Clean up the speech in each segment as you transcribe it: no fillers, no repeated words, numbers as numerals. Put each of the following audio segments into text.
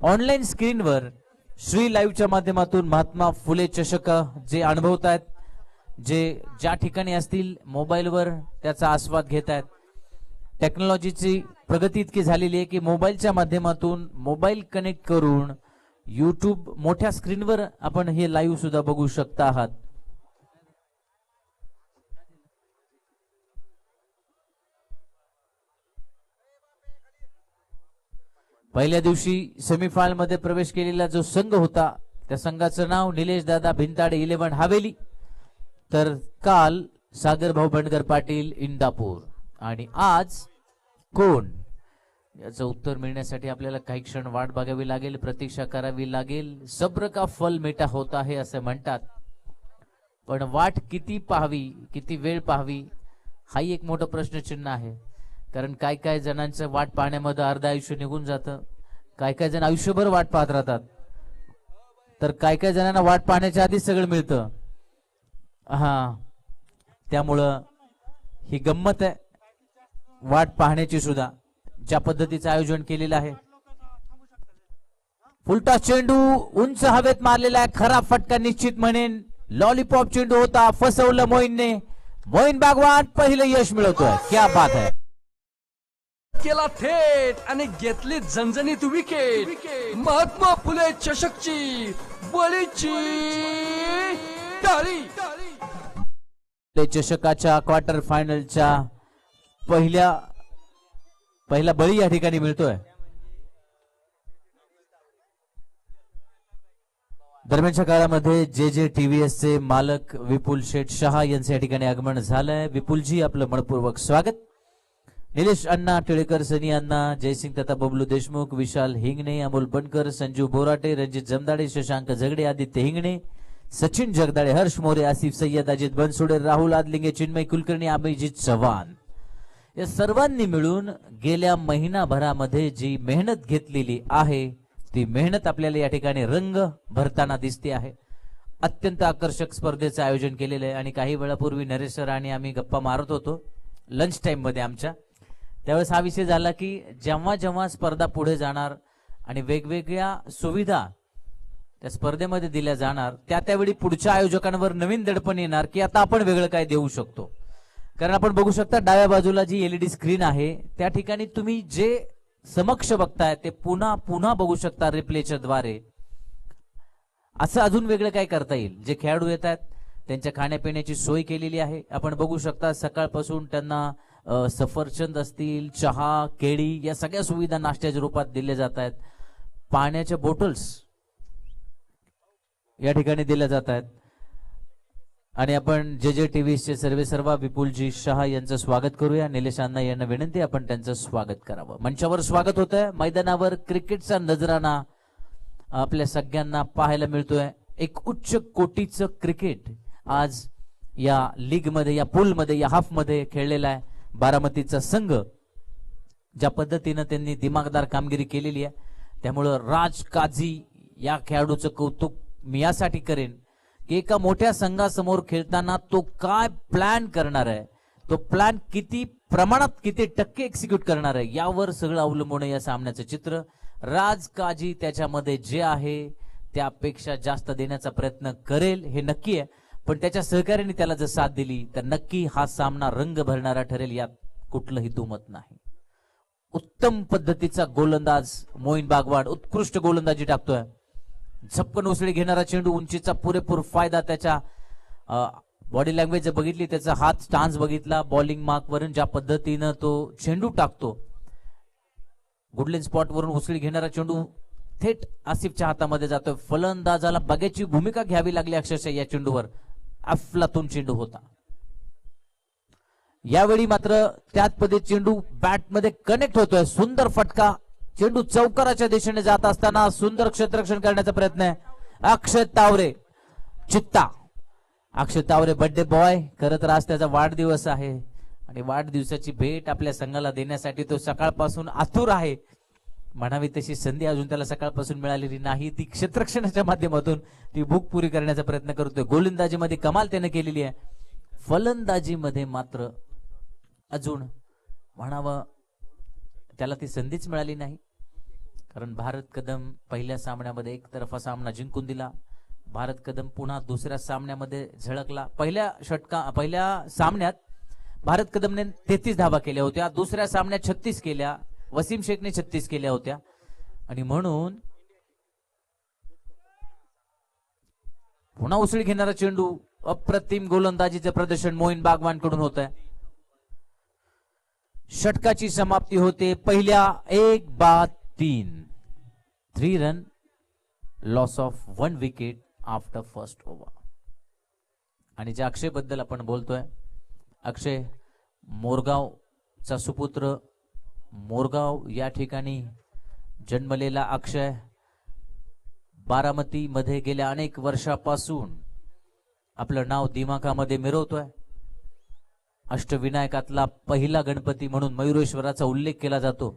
Online स्क्रीनवर श्री लाईव्हच्या माध्यमातून महात्मा फुले चषक जे अनुभवतायत, जे ज्या ठिकाणी असतील मोबाईलवर त्याचा आस्वाद घेत आहेत. टेक्नॉलॉजीची प्रगती इतकी झालेली आहे की मोबाईलच्या माध्यमातून मोबाईल कनेक्ट करून यूट्यूब मोठ्या स्क्रीनवर आपण हे लाईव्ह सुद्धा बघू शकता आहात. पहिल्या दिवशी सेमीफायनल मध्ये प्रवेश केलेला जो संघ होता त्या संघाचं नाव निलेश दादा भिंताडे 11 हवेली, तर काल सागर भाऊ बंडगर पाटील इंदापूर. आणि आज कोण, याचं उत्तर मिळण्यासाठी आपल्याला काही क्षण वाट बघावी लागेल, प्रतीक्षा करावी लागेल. सब्र का फल मीठा होता है असे म्हणतात, पण वाट किती पाहावी, किती वेळ पाहावी, हाही एक मोठं प्रश्नचिन्ह आहे. कारण काय काय जणांचं वाट पाहण्यामध्ये अर्ध आयुष्य निघून जातं, काय काय जण आयुष्यभर वाट पाहत राहतात, तर काय काय जणांना वाट पाहण्याच्या आधीच सगळं मिळतं. त्यामुळं ही गंमत आहे वाट पाहण्याची सुद्धा. ज्या पद्धतीचं आयोजन केलेलं आहे, फुलटा चेंडू उंच हवेत मारलेला आहे, खरा फटका निश्चित म्हणेन. लॉलीपॉप चेंडू होता, फसवलं मोईनने. मोईन बागवान पहिलं यश मिळवतोय, क्या बात आहे. केला थेट आणि घेतली झणझणीत विकेट. महात्मा फुले चषकची बळीची टाळी. चषकाच्या क्वार्टर फायनलच्या पहिला बळी या ठिकाणी मिळतोय. दरम्यानच्या काळामध्ये जे TVS चे मालक विपुल शेठ शहा यांचे या ठिकाणी आगमन झालंय. विपुलजी आपलं मनपूर्वक स्वागत. निलेश अण्णा टिळेकर, सनी अण्णा, जयसिंग तथा बबलू देशमुख, विशाल हिंगणे, अमोल बनकर, संजू बोराटे, रणजित जमदाडे, शशांक झगडे, आदित्य हिंगणे, सचिन जगदाळे, हर्ष मोरे, आसिफ सय्यद, अजित बनसोडे, राहुल आदलिंगे, चिन्मय कुलकर्णी, अभिजित चव्हाण या सर्वांनी मिळून गेल्या महिनाभरामध्ये जी मेहनत घेतलेली आहे ती मेहनत आपल्याला या ठिकाणी रंग भरताना दिसते आहे. अत्यंत आकर्षक स्पर्धेचं आयोजन केलेलं आहे. आणि काही वेळापूर्वी नरेश सर आणि आम्ही गप्पा मारत होतो लंच टाइम मध्ये आमच्या, त्यावेळेस हा विषय झाला की जेव्हा जेव्हा स्पर्धा पुढे जाणार आणि वेगवेगळ्या सुविधा त्या स्पर्धेमध्ये दिल्या जाणार, त्यावेळी पुढच्या आयोजकांवर नवीन दडपण येणार की आता आपण वेगळं काय देऊ शकतो. कारण आपण बघू शकता डाव्या बाजूला जी LED स्क्रीन आहे त्या ठिकाणी तुम्ही जे समक्ष बघताय ते पुन्हा पुन्हा बघू शकता रिप्लेच्या द्वारे. असं अजून वेगळं काय करता येईल. जे खेळाडू येत आहेत त्यांच्या खाण्यापिण्याची सोय केलेली आहे. आपण बघू शकता सकाळपासून त्यांना सफरचंद असतील, चहा, केळी या सगळ्या सुविधा नाश्त्याच्या रूपात दिल्या जात आहेत. पाण्याच्या बॉटल्स या ठिकाणी दिल्या जात आहेत. आणि आपण जे TVS चे सर्वेसर्वा विपुलजी शहा यांचं स्वागत करूया. निलेश अण्णा यांना विनंती आपण त्यांचं स्वागत करावं. मंचावर स्वागत होत आहे. मैदानावर क्रिकेटचा नजराना आपल्या सगळ्यांना पाहायला मिळतोय. एक उच्च कोटीचं क्रिकेट आज या लीग मध्ये, या पूल मध्ये, या हाफ मध्ये खेळलेला आहे. बारामतीचा संघ ज्या पद्धतीने त्यांनी दिमागदार कामगिरी केलेली आहे, त्यामुळं राज काझी या खेळाडूचं कौतुक मी यासाठी करेन की एका मोठ्या संघासमोर खेळताना तो काय प्लॅन करणार आहे, तो प्लॅन किती प्रमाणात, किती टक्के एक्झिक्यूट करणार आहे, यावर सगळं अवलंबून या सामन्याचं चित्र. राज काझी त्याच्यामध्ये जे आहे त्यापेक्षा जास्त देण्याचा प्रयत्न करेल हे नक्की आहे. पण त्याच्या सहकार्याने त्याला जर साथ दिली तर नक्की हा सामना रंग भरणारा ठरेल, यात कुठलंही दुमत नाही. उत्तम पद्धतीचा गोलंदाज मोईन बागवान उत्कृष्ट गोलंदाजी टाकतोय. झपकन उसळी घेणारा चेंडू, उंचीचा पुरेपूर फायदा. त्याच्या बॉडी लँग्वेज बघितली, त्याचा हात स्टान्स बघितला, बॉलिंग मार्क वरून ज्या पद्धतीनं तो चेंडू टाकतो, गुडलेन स्पॉट वरून उसळी घेणारा चेंडू थेट आसिफच्या हातामध्ये जातोय. फलंदाजाला बघ्याची भूमिका घ्यावी लागली अक्षरशः या चेंडूवर. अफलातून चेंडू होता. यावेळी मात्र त्याच पद्धतीने चेंडू बॅट मध्ये कनेक्ट होतोय. सुंदर फटका. चेंडू चौकाराच्या दिशेने जात असताना सुंदर क्षेत्ररक्षण करण्याचा प्रयत्न आहे. अक्षय तावरे चित्ता. अक्षय तावरे बर्थडे बॉय. खरं तर आज त्याचा वाढदिवस आहे आणि वाढदिवसाची भेट आपल्या संघाला देण्यासाठी तो सकाळपासून आतुर आहे. म्हणावी तशी संधी अजून त्याला सकाळपासून मिळालेली नाही. ती क्षेत्ररक्षणाच्या माध्यमातून ती भूक पुरी करण्याचा प्रयत्न करतोय. गोलंदाजीमध्ये कमाल त्याने केलेली आहे. फलंदाजीमध्ये मात्र अजून म्हणावं त्याला ती संधीच मिळाली नाही. कारण भारत कदम पहिल्या सामन्यामध्ये एकतर्फा सामना जिंकून दिला. भारत कदम पुन्हा दुसऱ्या सामन्यामध्ये झळकला. पहिल्या सामन्यात भारत कदमने 33 धावा केल्या होत्या. दुसऱ्या सामन्यात 36 केल्या. वसीम शेखने 36 केल्या होत्या. आणि म्हणून पुन्हा उसळी घेणारा चेंडू, अप्रतिम गोलंदाजीचे प्रदर्शन मोईन बागवान कडून होत आहे. षटकाची समाप्ती होते पहिल्या 1-3 run, loss of 1 wicket after first over. आणि ज्या अक्षय बद्दल आपण बोलतोय, अक्षय मोरगावचा सुपुत्र, मोरगाव या ठिकाणी जन्मलेला अक्षय बारामती मध्ये गेल्या अनेक वर्षापासून आपलं नाव दिमाखामध्ये मिरवतोय. अष्टविनायकातला पहिला गणपती म्हणून मयुरेश्वराचा उल्लेख केला जातो.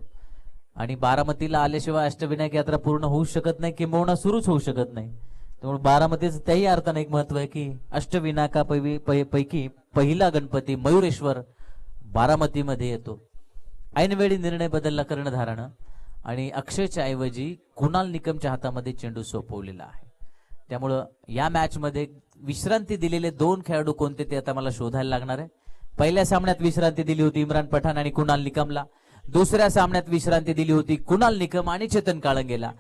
आणि बारामतीला आल्याशिवाय अष्टविनायक यात्रा पूर्ण होऊ शकत नाही, किंबहुना सुरूच होऊ शकत नाही. त्यामुळे बारामतीचं त्याही अर्थाने एक महत्व आहे की अष्टविनायकापैकी पहिला गणपती मयुरेश्वर बारामतीमध्ये येतो. ऐनवेळी निर्णय बदलला कर्णधारानं आणि अक्षयच्या ऐवजी कुणाल निकमच्या हातामध्ये चेंडू सोपवलेला आहे. त्यामुळं या मॅच मध्ये विश्रांती दिलेले 2 खेळाडू कोणते ते आता मला शोधायला लागणार आहे. पहिल्या सामन्यात विश्रांती दिली होती इम्रान पठाण आणि कुणाल निकमला. दुसऱ्या सामन्यात विश्रांती दिली होती कुणाल निकम आणि चेतन काळंगेला.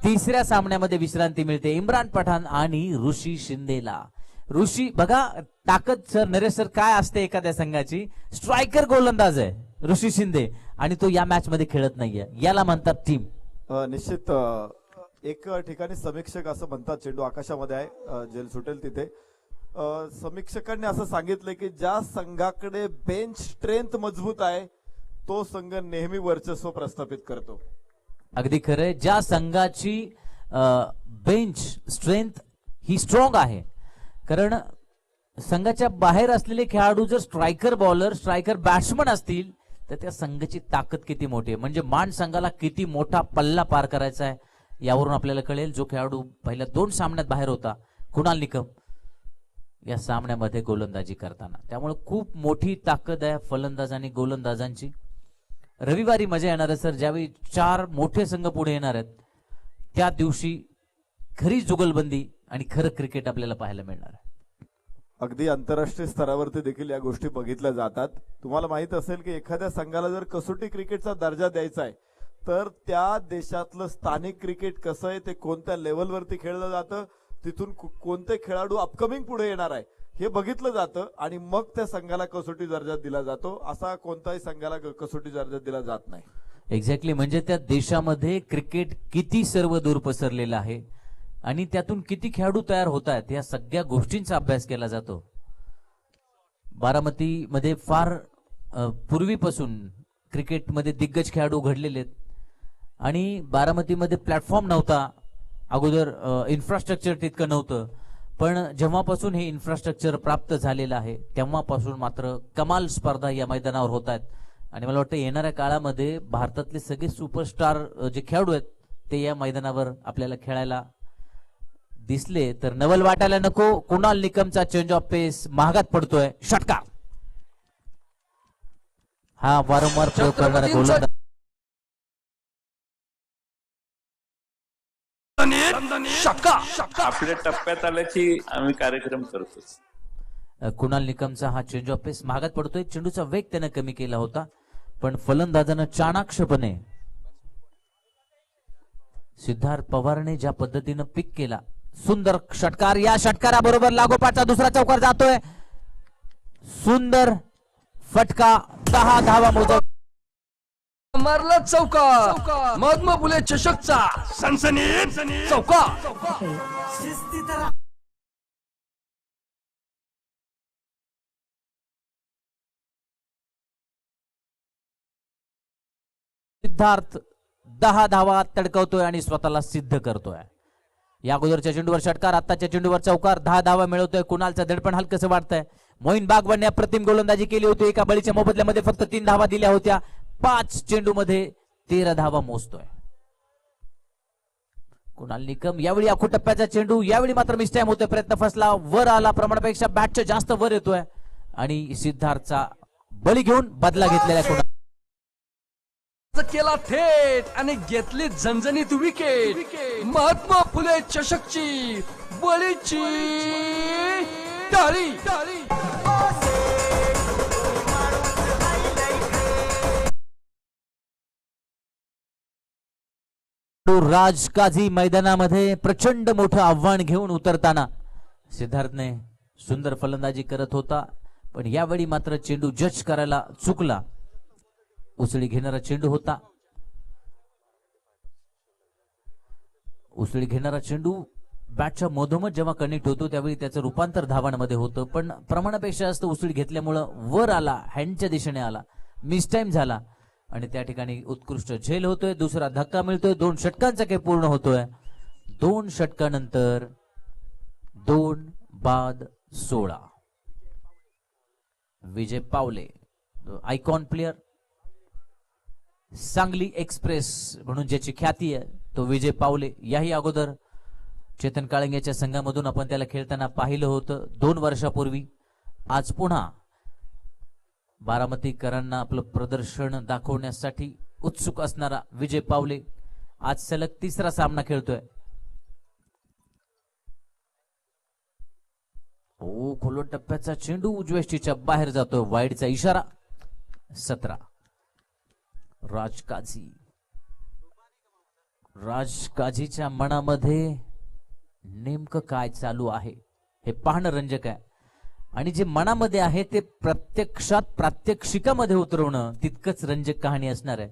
तिसऱ्या सामन्यामध्ये विश्रांती मिळते इम्रान पठाण आणि ऋषी शिंदेला. ऋषी बघा ताकद सर, नरेश सर, काय असते एखाद्या संघाची. स्ट्रायकर गोलंदाज आहे ऋषी शिंदे आणि तो या मॅच मध्ये खेळत नाहीये. याला म्हणतात टीम. निश्चित एक ठिकाणी समीक्षक असं म्हणतात, चेंडू आकाशामध्ये आहे, जेल सुटेल तिथे. समीक्षकांनी असं सांगितलं की ज्या संघाकडे बेंच स्ट्रेंथ मजबूत आहे तो संघ नेहमी वर्चस्व प्रस्थापित करतो. अगदी खरंय. ज्या संघाची बेंच स्ट्रेंथ ही स्ट्रॉंग आहे, कारण संघाच्या बाहेर असलेले खेळाडू जर स्ट्रायकर बॉलर, स्ट्रायकर बॅट्समन असतील तर त्या संघाची ताकद किती मोठी आहे. म्हणजे मान संघाला किती मोठा पल्ला पार करायचा आहे यावरून आपल्याला कळेल. जो खेळाडू पहिल्या 2 सामन्यात बाहेर होता कुणाल निकम, या सामन्यामध्ये गोलंदाजी करताना. त्यामुळे खूप मोठी ताकद आहे फलंदाज आणि गोलंदाजांची. रविवारी मजा येणार आहे सर, ज्यावेळी 4 मोठे संघ पुढे येणार आहेत त्या दिवशी खरी जुगलबंदी आणि खरं क्रिकेट आपल्याला पाहायला मिळणार आहे. अगदी आंतरराष्ट्रीय स्तरावरती देखील या गोष्टी बघितल्या जातात. तुम्हाला माहित असेल की एखाद्या संघाला जर कसोटी क्रिकेटचा दर्जा द्यायचा आहे तर त्या देशातलं स्थानिक क्रिकेट कसं आहे, ते कोणत्या लेवलवरती खेळलं जातं, तिथून कोणते खेळाडू अपकमिंग पुढे येणार आहे हे बघितलं जातं आणि मग त्या संघाला कसोटी दर्जा दिला जातो. असा कोणताही संघाला कसोटी दर्जा दिला जात नाही. एक्झॅक्टली. म्हणजे त्या देशामध्ये क्रिकेट किती सर्व दूर पसरलेलं आहे आणि त्यातून किती खेळाडू तयार होत आहेत या सगळ्या गोष्टींचा अभ्यास केला जातो. बारामतीमध्ये फार पूर्वीपासून क्रिकेटमध्ये दिग्गज खेळाडू घडलेले आहेत आणि बारामतीमध्ये प्लॅटफॉर्म नव्हता अगोदर, इन्फ्रास्ट्रक्चर तितकं नव्हतं. पण जेव्हापासून हे इन्फ्रास्ट्रक्चर प्राप्त झालेलं आहे तेव्हापासून मात्र कमाल स्पर्धा या मैदानावर होत आहेत. आणि मला वाटतं येणाऱ्या काळामध्ये भारतातले सगळे सुपरस्टार जे खेळाडू आहेत ते या मैदानावर आपल्याला खेळायला दिसले तर नवल वाटायला नको. कुणाल निकमचा चेंज ऑफ पेस महागात पडतोय. षटकार हा वारंवार प्रयोग करणारा गोलंदाज आपल्या टप्प्यात आल्याची आम्ही कार्यक्रम करतोच. कुणाल निकमचा हा चेंज ऑफ पेस महागात पडतोय. चेंडूचा वेग त्यानं कमी केला होता पण फलंदाजानं चाणाक्षपणे सिद्धार्थ पवारने ज्या पद्धतीनं पिक केला, सुंदर षटकार. या षटकाराबरोबर लागोपाठचा दुसरा चौकार जातोय. सुंदर फटका. 10 धावा मोजव. मारला चौका. महात्मा फुले चषकचा सनसनीत चौका. सिद्धार्थ 10 धावा तडकवतोय आणि स्वतःला सिद्ध करतोय. या अगोदरच्या चेंडूवर षटकार, आताच्या चेंडूवर चौकार. 10 धावा मिळवतोय. कुणालचं दडपण हलकसं वाटतंय. मोईन बागवानने अप्रतिम गोलंदाजी केली होती. एका बळीच्या मोबदल्यामध्ये फक्त 3 धावा दिल्या होत्या. 5 चेंडू मध्ये 13 धावा मोजतोय कुणाल निकम. यावेळी आखू टप्प्याचा चेंडू, यावेळी मात्र मिसटाईम होतोय. प्रयत्न फसला, वर आला, प्रमाणापेक्षा बॅटच्या जास्त वर येतोय आणि सिद्धार्थचा बळी घेऊन बदला घेतलेला कुणाल. केला थेट आणि घेतली झणझणीत विकेट. महात्मा फुले चषकची बळीची टाळी. राज काझी मैदानामध्ये प्रचंड मोठं आव्हान घेऊन उतरताना सिद्धार्थने सुंदर फलंदाजी करत होता, पण यावेळी मात्र चेंडू जज करायला चुकला. उसळी घेणारा चेंडू होता. उसळी घेणारा चेंडू बॅटच्या मधोमध जेव्हा कनेक्ट होतो त्यावेळी त्याचं रूपांतर धावांमध्ये होतं, पण प्रमाणापेक्षा जास्त उसळी घेतल्यामुळं वर आला, हँडच्या दिशेने आला, मिसटाइम झाला आणि त्या ठिकाणी उत्कृष्ट झेल होतोय. दुसरा धक्का मिळतोय. 2 षटकांचा काही पूर्ण होतोय. 2 षटकानंतर 2 बाद 16. विजय पावले आयकॉन प्लेयर, सांगली एक्सप्रेस म्हणून ज्याची ख्याती आहे तो विजय पावले. याही अगोदर चेतन काळंगेच्या संघामधून आपण त्याला खेळताना पाहिलं होतं 2 वर्षापूर्वी. आज पुन्हा बारामतीकरांना आपलं प्रदर्शन दाखवण्यासाठी उत्सुक असणारा विजय पावले आज सलग 3रा सामना खेळतोय. खोलवट टप्प्याचा चेंडू उजव्या बाहेर जातोय. वाईडचा इशारा. 17. राज काझीच्या मनामध्ये नेमकं काय चालू आहे हे पाहणं रंजक आहे, आणि जे मनामध्ये आहे ते प्रत्यक्षात प्रात्यक्षिकामध्ये उतरवणं तितकंच रंजक कहाणी असणार आहे.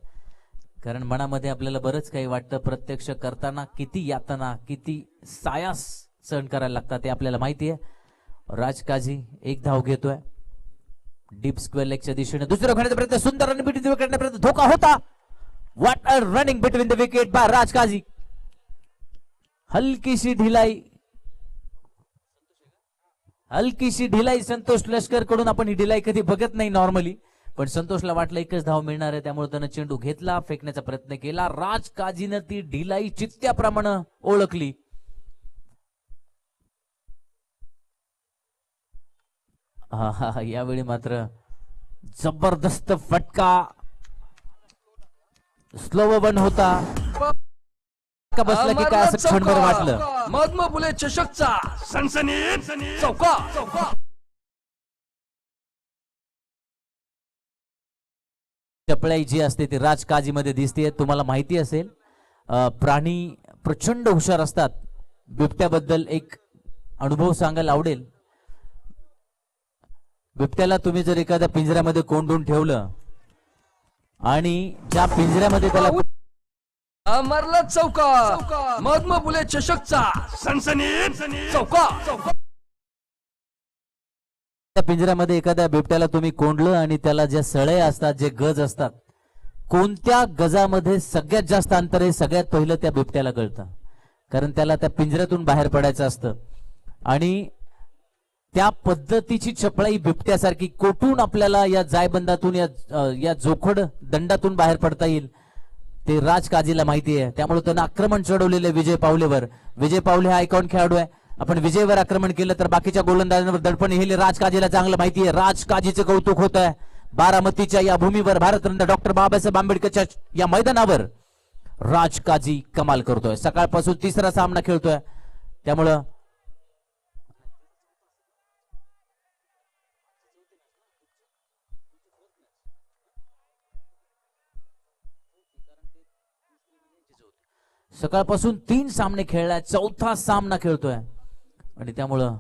कारण मनामध्ये आपल्याला बरंच काही वाटतं, प्रत्यक्ष करताना किती यातना, किती सायास सहन करायला लागतात ते आपल्याला माहिती आहे. राज काझी 1 धाव घेतोय डीप स्क्वेअर लेगच्या दिशेने. दुसऱ्या खेळण्याचा प्रयत्न, सुंदर रन बिटवीन करण्याचा प्रयत्न, धोका होता. What a running between the wicket by Raj Kazi. हलकीशी ढिलाई संतोष लष्कर कडून. आपण ही ढिलाई कधी बघत नाही नॉर्मली, पण संतोषला वाटलं 1च धाव मिळणार आहे, त्यामुळे त्यानं चेंडू घेतला, फेकण्याचा प्रयत्न केला. राज काझीनं ती ढिलाई चित्त्याप्रमाणे ओळखली. यावेळी मात्र जबरदस्त फटका. स्लो वन होता. बसला की काय असं क्षणभर वाटलं. महात्मा फुले चषकचा सनसनीत चौका. चपळाई जी असते ती राज काझी मध्ये दिसते. तुम्हाला माहिती असेल प्राणी प्रचंड हुशार असतात. बिबट्याबद्दल एक अनुभव सांगायला आवडेल. बिबट्याला तुम्ही जर एखाद्या पिंजऱ्यामध्ये कोंडून ठेवलं आणि ज्या पिंजऱ्यामध्ये त्याला अमरला चौका. महात्मा फुले चषकचा सनसनीत चौका. त्या पिंजऱ्यामध्ये एखाद्या बिबट्याला तुम्ही कोंडलं आणि त्याला ज्या सळया असतात, जे गज असतात, कोणत्या गजामध्ये सगळ्यात जास्त अंतर आहे सगळ्यात पहिलं त्या बिबट्याला कळतं. कारण त्याला त्या पिंजऱ्यातून बाहेर पडायचं असतं आणि त्या पद्धतीची चपळाई बिबट्यासारखी कोठून आपल्याला या जायबंदातून या जोखड दंडातून बाहेर पडता येईल ते राज काझीला माहिती आहे. त्यामुळे त्यानं आक्रमण चढवलेलं विजय पावलेवर. विजय पावले हा आयकॉन खेळाडू आहे. आपण विजयवर आक्रमण केलं तर बाकीच्या गोलंदाजांवर दडपण येईल राज काझीला चांगलं माहिती आहे. राज काझीचं कौतुक होत आहे. बारामतीच्या या भूमीवर, भारतरत्न डॉक्टर बाबासाहेब आंबेडकरच्या या मैदानावर राज काझी कमाल करतोय. सकाळपासून 3रा सामना खेळतोय. त्यामुळं सकाळपासून 3 सामने खेळलाय, 4था सामना खेळतोय आणि त्यामुळं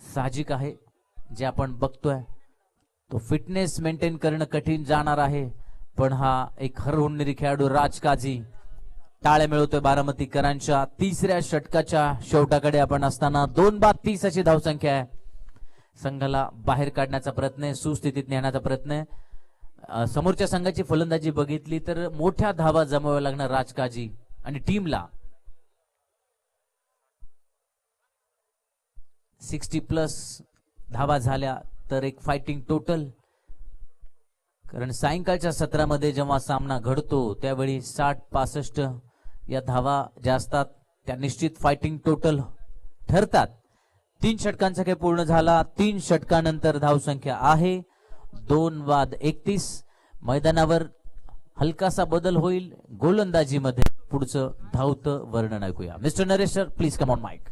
साहजिक आहे जे आपण बघतोय तो फिटनेस मेंटेन करणं कठीण जाणार आहे. पण हा एक हरहुन्नरी खेळाडू राज काझी टाळ्या मिळवतोय बारामतीकरांच्या 3ऱ्या षटकाच्या शेवटाकडे आपण असताना. 2 बाद 30 अशी धावसंख्या आहे. संघाला बाहेर काढण्याचा प्रयत्न आहे, सुस्थितीत नेण्याचा प्रयत्न आहे. समोरच्या संघाची फलंदाजी बघितली तर मोठ्या धावा जमवाव्या लागणार राज काझी आणि टीमला. 60+ धावा झाल्या तर एक फायटिंग टोटल. कारण सायंकाळच्या सत्रामध्ये जेव्हा सामना घडतो त्यावेळी 60-65 या धावा ज्या असतात त्या निश्चित फायटिंग टोटल ठरतात. 3 षटकांचा काही पूर्ण झाला. 3 षटकानंतर धावसंख्या आहे 2 बाद 31. मैदानावर हलकासा बदल होईल गोलंदाजीमध्ये. पुढचं धावतं वर्णन ऐकूया. Mister Naresh sir, please come on mic.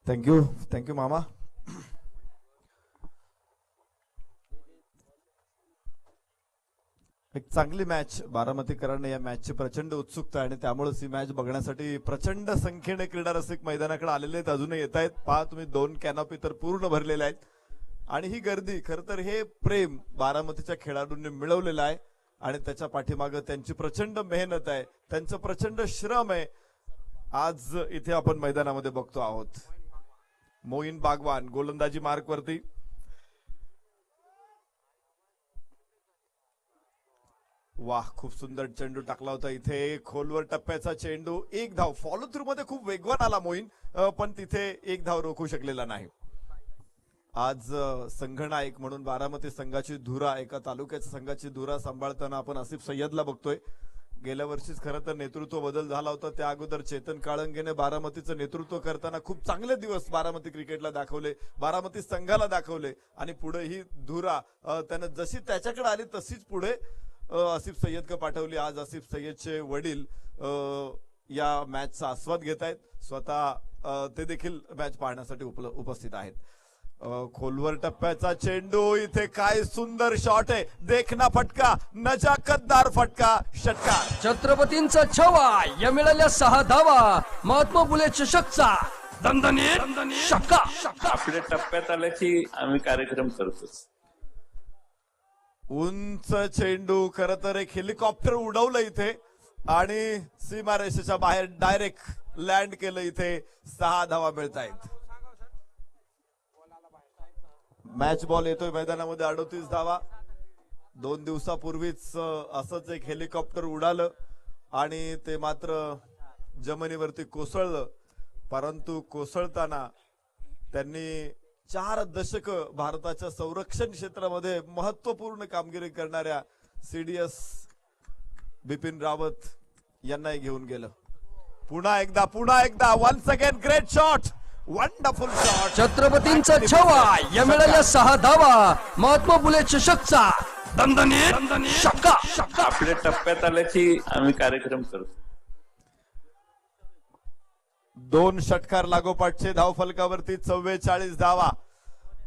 Thank you मामा. एक चांगली मॅच बारामतीकरांना या मॅचची प्रचंड उत्सुकता आहे आणि त्यामुळेच ही मॅच बघण्यासाठी प्रचंड संख्येने क्रीडा रसिक मैदानाकडे आलेले आहेत. अजूनही येत आहेत. पहा तुम्ही 2 कॅनॉपी तर पूर्ण भरलेल्या आहेत आणि ही गर्दी खरं तर हे प्रेम बारामतीच्या खेळाडूंनी मिळवलेलं आहे आणि त्याच्या पाठीमागं त्यांची प्रचंड मेहनत आहे, त्यांचं प्रचंड श्रम आहे. आज इथे आपण मैदानामध्ये बघतो आहोत. मोईन बागवान गोलंदाजी मार्क वरती. वाह, खूप सुंदर चेंडू टाकला होता इथे. खोलवर टप्प्याचा चेंडू, 1 धाव. फॉलो थ्रू मध्ये खूप वेगवान आला मोईन, पण तिथे 1 धाव रोखू शकलेला नाही. आज संघनायक म्हणून बारामती संघाची धुरा, एका तालुक्याच्या संघाची धुरा सांभाळताना आपण आसिफ सय्यदला बघतोय. गेल्या वर्षीच खरं तर नेतृत्व बदल झाला होता. त्या अगोदर चेतन काळंगेने बारामतीचं नेतृत्व करताना खूप चांगले दिवस बारामती क्रिकेटला दाखवले, बारामती संघाला दाखवले आणि पुढे ही धुरा त्यानं जशी त्याच्याकडे आली तशीच पुढे आसिफ सय्यदकडे पाठवली. आज आसिफ सय्यदचे वडील या मॅचचा आस्वाद घेत आहेत. स्वतः ते देखील मॅच पाहण्यासाठी उपस्थित आहेत. खोलवर टप्प्याचा चेंडू, इथे काय सुंदर शॉट आहे. देखना फटका, नजाकतदार फटका, षटकार. छत्रपतींचा छवा, या मिळाल्या 6 धावा. महात्मा फुले चषकचा दणदणीत षटकार. आपल्या टप्प्यात आल्याची आम्ही कार्यक्रम करतोच. उंच चेंडू, खर तर एक हेलिकॉप्टर उडवलं इथे आणि सीमारेषेच्या बाहेर डायरेक्ट लँड केलं. इथे 6 धावा मिळत आहेत. मॅच बॉल येतोय मैदानामध्ये. 38 धावा. 2 दिवसापूर्वीच असंच एक हेलिकॉप्टर उडालं आणि ते मात्र जमिनीवरती कोसळलं. परंतु कोसळताना त्यांनी 4 दशक भारताच्या संरक्षण क्षेत्रामध्ये महत्वपूर्ण कामगिरी करणाऱ्या सीडीएस बिपिन रावत यांनाही घेऊन गेलं. पुन्हा एकदा once again great shot, wonderful shot. छत्रपतींचा छवा, या मिळाल्या 6 धावा. महात्मा फुले चषकचा दणदणीत षटकार. आपल्या टप्प्यात आल्याची आम्ही कार्यक्रम करतो. 2 षटकार लागोपाठचे धावफलकावरती 44 धावा.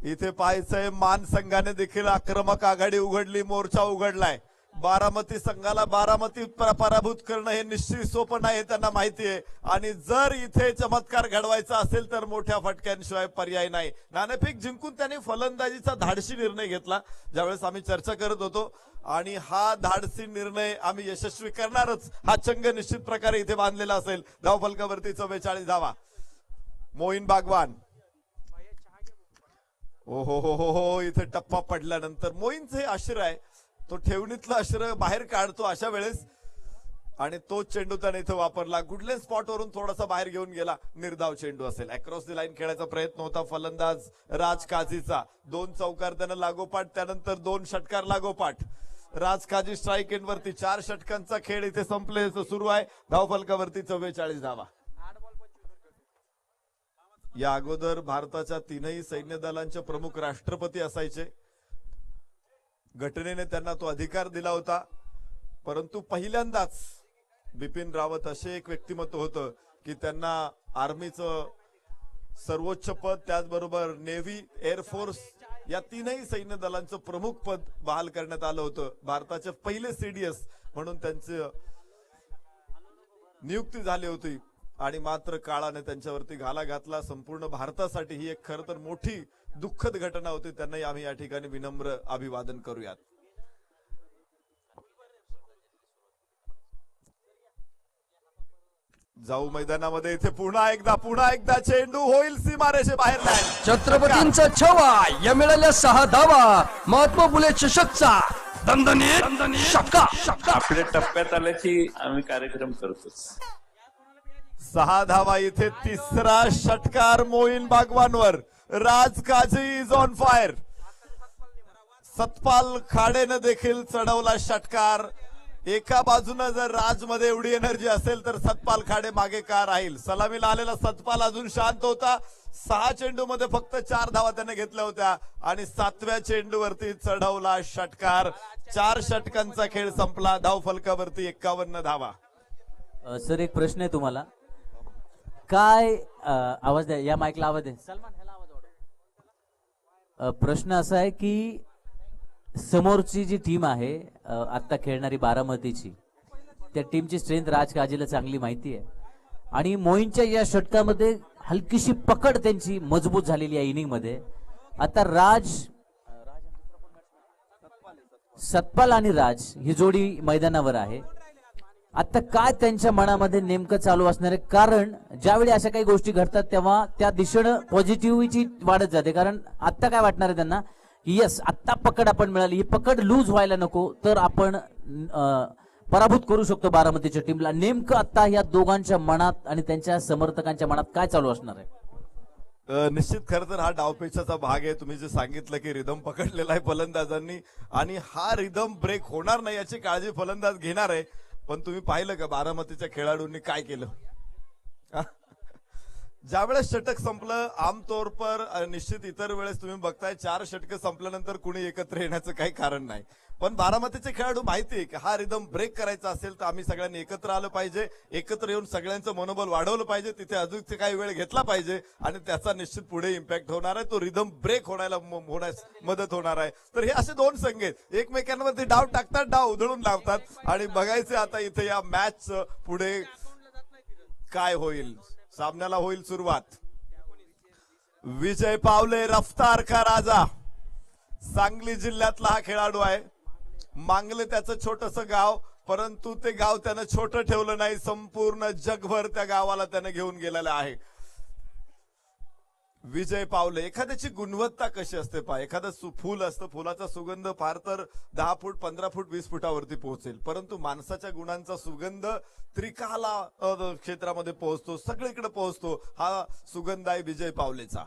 इथे पाहायचंय मान संघाने देखील आक्रमक आघाडी उघडली, मोर्चा उघडलाय. बारामती संघाला बारामती पराभूत करणं हे निश्चित सोपं नाही, त्यांना माहिती आहे. आणि जर इथे चमत्कार घडवायचा असेल तर मोठ्या फटक्यांशिवाय पर्याय नाही. नाणेफेक जिंकून त्यांनी फलंदाजीचा धाडसी निर्णय घेतला ज्यावेळेस आम्ही चर्चा करत होतो आणि हा धाडसी निर्णय आम्ही यशस्वी करणारच. हा चंग निश्चित प्रकारे इथे बांधलेला असेल. धावफलकावरती 44 धावा. मोईन बागवान, ओ हो, इथे टप्पा पडल्यानंतर मोईनचे आश्रय आहे, तो ठेवणीतलं आश्रय बाहेर काढतो अशा वेळेस आणि तो चेंडू त्याने इथे वापरला. गुडलेन स्पॉट वरून थोडासा बाहेर घेऊन गेला. निर्धाव चेंडू असेल. अक्रॉस द लाईन खेळायचा प्रयत्न होता फलंदाज राज काझीचा. 2 चौकार त्यानं लागोपाठ, त्यानंतर 2 षटकार लागोपाठ. राज काझी स्ट्राईक एंड वरती. 4 षटकांचा खेळ इथे संपलेला सुरू आहे. धावफलकावरती 44 धावा. या अगोदर भारताच्या 3ही सैन्य दलांचे प्रमुख राष्ट्रपती असायचे. घटनेने त्यांना तो अधिकार दिला होता. परंतु पहिल्यांदाच बिपिन रावत असे एक व्यक्तिमत्व होतं की त्यांना आर्मीचं सर्वोच्च पद, त्याचबरोबर नेव्ही, एअरफोर्स या 3ही सैन्य दलांचं प्रमुख पद बहाल करण्यात आलं होतं. भारताचे पहिले सीडीएस म्हणून त्यांची नियुक्ती झाली होती आणि मात्र काळाने त्यांच्यावरती घाला घातला. संपूर्ण भारतासाठी ही एक खरं तर मोठी दुःखद घटना होती. त्यांनाही आम्ही या ठिकाणी विनम्र अभिवादन करूयात. जाऊ मैदानामध्ये. इथे पुन्हा एकदा चेंडू होईल सीमारेषे बाहेर लँड. छत्रपतींचा छवा, या मिळाल्या 6 धावा. महात्मा फुले चषकचा दणदणीत षटकार. आपल्या टप्प्यात आल्याची आम्ही कार्यक्रम करतोच. 6 धावा. इथे 3रा षटकार मोईन बागवानवर. Raj Kazi is on fire. Satpal खाडेनं देखील चढवला षटकार. एका बाजूनं जर राजमध्ये एवढी एनर्जी असेल तर सतपाल खाडे मागे का राहील? सलामीला आलेला सतपाल अजून शांत होता. 6 चेंडूमध्ये फक्त 4 धावा त्याने घेतल्या होत्या आणि 7व्या चेंडूवरती चढवला षटकार. 4 षटकांचा खेळ संपला. धावफलकावरती 51 धावा. सर एक प्रश्न आहे तुम्हाला. काय आवाज द्या, या माईकला आवाज द्या. सलमान ह्याला आवाज वाढव. प्रश्न असा आहे की समोरची जी टीम आहे आता खेळणारी बारामतीची, त्या टीमची स्ट्रेंथ राज काजीला चांगली माहिती आहे आणि मोईनच्या या षटकामध्ये हलकीशी पकड त्यांची मजबूत झालेली आहे इनिंग मध्ये. आता सतपाल आणि राज ही जोडी मैदानावर आहे. आता काय त्यांच्या मनामध्ये नेमकं चालू असणार आहे? कारण ज्यावेळी अशा काही गोष्टी घडतात तेव्हा त्या दिशेनं पॉझिटिव्हिटी वाढत जाते. कारण आता काय वाटणार आहे त्यांना, यस आता पकड आपण मिळाली, ही पकड लूज व्हायला नको, तर आपण पराभूत करू शकतो बारामतीच्या टीमला. नेमकं आता या दोघांच्या मनात आणि त्यांच्या समर्थकांच्या मनात काय चालू असणार आहे? निश्चित खरं तर हा डावपेचाचा भाग आहे. तुम्ही जे सांगितलं की रिदम पकडलेला आहे फलंदाजांनी आणि हा रिदम ब्रेक होणार नाही याची काळजी फलंदाज घेणार आहे. पण तुम्ही पाहिलं का बारामतीच्या खेळाडूंनी काय केलं? ज्यावेळेस षटक संपलं, आमतौर पर निश्चित इतर वेळेस तुम्ही बघताय 4 षटकं संपल्यानंतर कुणी एकत्र येण्याचं काही कारण नाही. पण बारामतीचे खेळाडू माहिती आहे की हा रिदम ब्रेक करायचा असेल तर आम्ही सगळ्यांनी एकत्र आलं पाहिजे, एकत्र येऊन सगळ्यांचं मनोबल वाढवलं पाहिजे, तिथे अजून काही वेळ घेतला पाहिजे आणि त्याचा निश्चित पुढे इम्पॅक्ट होणार आहे. तो रिदम ब्रेक होण्यास मदत होणार आहे. तर हे असे 2 संघ आहेत, एकमेकांवरती डाव टाकतात, डाव उधळून लावतात आणि बघायचे आता इथे या मॅच पुढे काय होईल. सामन्याला होईल सुरुवात. विजय पावले रफ्तार का राजा, सांगली जिल्ह्यातला हा खेळाडू आहे. मांगले त्याचं छोटस गाव, परंतु ते गाव त्यानं छोटं ठेवलं नाही, संपूर्ण जगभर त्या गावाला त्यानं घेऊन गेलेलं आहे. विजय पावले. एखाद्याची गुणवत्ता कशी असते पहा, एखादं फुल असतं, फुलाचा सुगंध फार तर 10 फूट 15 फूट 20 फुटावरती पोहोचेल, परंतु माणसाच्या गुणांचा सुगंध त्रिकाला क्षेत्रामध्ये पोहोचतो, सगळीकडे पोहोचतो. हा सुगंध आहे विजय पावलेचा.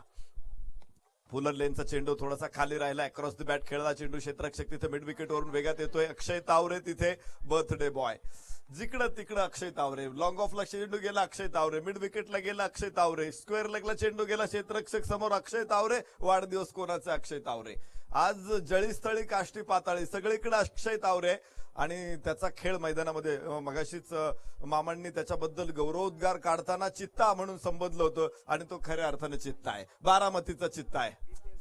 फुलर लेनचा चेंडू थोडासा खाली राहिला, अक्रॉस द बॅट खेळला चेंडू, क्षेत्ररक्षक तिथे मिड विकेट वरून वेगात येतोय. अक्षय तावरे तिथे बर्थडे बॉय, जिकडं तिकडं अक्षय तावरे. लॉंग ऑफला चेंडू गेला अक्षय तावरे, मिड विकेटला गेला अक्षय तावरे, स्क्वेअर लेगला चेंडू गेला क्षेत्ररक्षक समोर अक्षय तावरे. वाढदिवस कोणाचा? अक्षय तावरे. आज जळीस्थळी काष्टी पाताळी सगळीकडे अक्षय तावरे आणि त्याचा खेळ मैदानामध्ये मगाशीच मामांनी त्याच्याबद्दल गौरवोद्गार काढताना चित्ता म्हणून संबोधलं होतं आणि तो खऱ्या अर्थाने चित्ता आहे, बारामतीचा चित्ता आहे.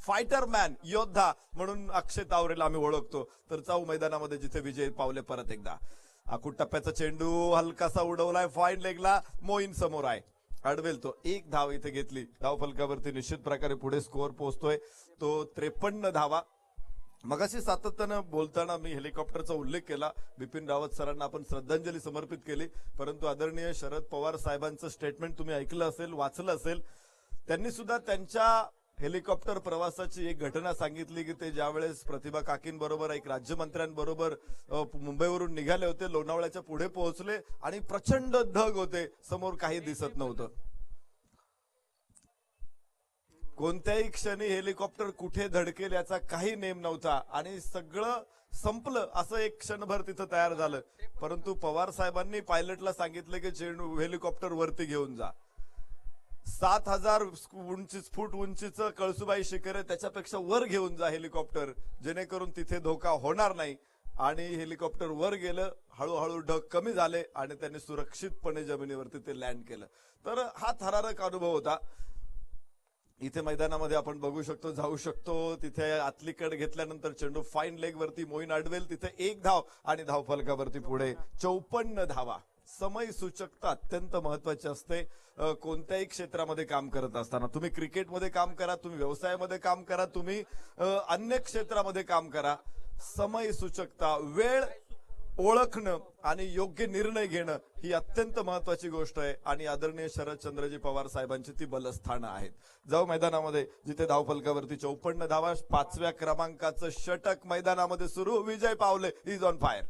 फायटर मॅन, योद्धा म्हणून अक्षय तावरेला आम्ही ओळखतो. तर जाऊ मैदानामध्ये जिथे विजय पावले परत एकदा. आखूड टप्प्याचा चेंडू हलकासा उडवलाय, फाईन लेगला मोईन समोर आहे, अडवेल तो. 1 धाव इथे घेतली. धाव फलकावरती निश्चित प्रकारे पुढे स्कोअर पोहोचतोय तो 53 धावा. मगाशी सातत्यानं बोलताना मी हेलिकॉप्टरचा उल्लेख केला. बिपिन रावत सरांना आपण श्रद्धांजली समर्पित केली, परंतु आदरणीय शरद पवार साहेबांचं स्टेटमेंट तुम्ही ऐकलं असेल, वाचलं असेल. त्यांनी सुद्धा त्यांच्या हेलिकॉप्टर प्रवासाची एक घटना सांगितली की ते ज्यावेळेस प्रतिभा काकींबरोबर एक राज्यमंत्र्यांबरोबर मुंबईवरून निघाले होते, लोणावळ्याच्या पुढे पोहोचले आणि प्रचंड ढग होते, समोर काही दिसत नव्हतं. कोणत्याही क्षणी हेलिकॉप्टर कुठे धडकेल याचा काही नेम नव्हता आणि सगळं संपलं असं एक क्षणभर तिथं तयार झालं. परंतु पवार साहेबांनी पायलटला सांगितलं की चेंडू हेलिकॉप्टर वरती घेऊन जा. 7000 फूट उंचीचं कळसुबाई शिखर आहे, त्याच्यापेक्षा वर घेऊन जा हेलिकॉप्टर, जेणेकरून तिथे धोका होणार नाही. आणि हेलिकॉप्टर वर गेलं, हळूहळू ढग कमी झाले आणि त्यांनी सुरक्षितपणे जमिनीवरती ते लँड केलं. तर हा थरारक अनुभव होता. इथे मैदानामध्ये आपण बघू शकतो, जाऊ शकतो. तिथे आतली कड घेतल्यानंतर चेंडू फाईन लेग वरती मोईन अडवेल, तिथे 1 धाव आणि धाव फलकावरती पुढे 54 धावा. समय सूचकता अत्यंत महत्वाची असते कोणत्याही क्षेत्रामध्ये काम करत असताना. तुम्ही क्रिकेटमध्ये काम करा, तुम्ही व्यवसायामध्ये काम करा, तुम्ही अन्य क्षेत्रामध्ये काम करा. समय सूचकता, वेळ ओळखणं आणि योग्य निर्णय घेणं ही अत्यंत महत्वाची गोष्ट आहे आणि आदरणीय शरदचंद्रजी पवार साहेबांची ती बलस्थानं आहेत. जाऊ मैदानामध्ये जिथे धावफलकावरती 54 धावा. 5व्या क्रमांकाचं षटक मैदानामध्ये सुरू. विजय पावले इज ऑन फायर.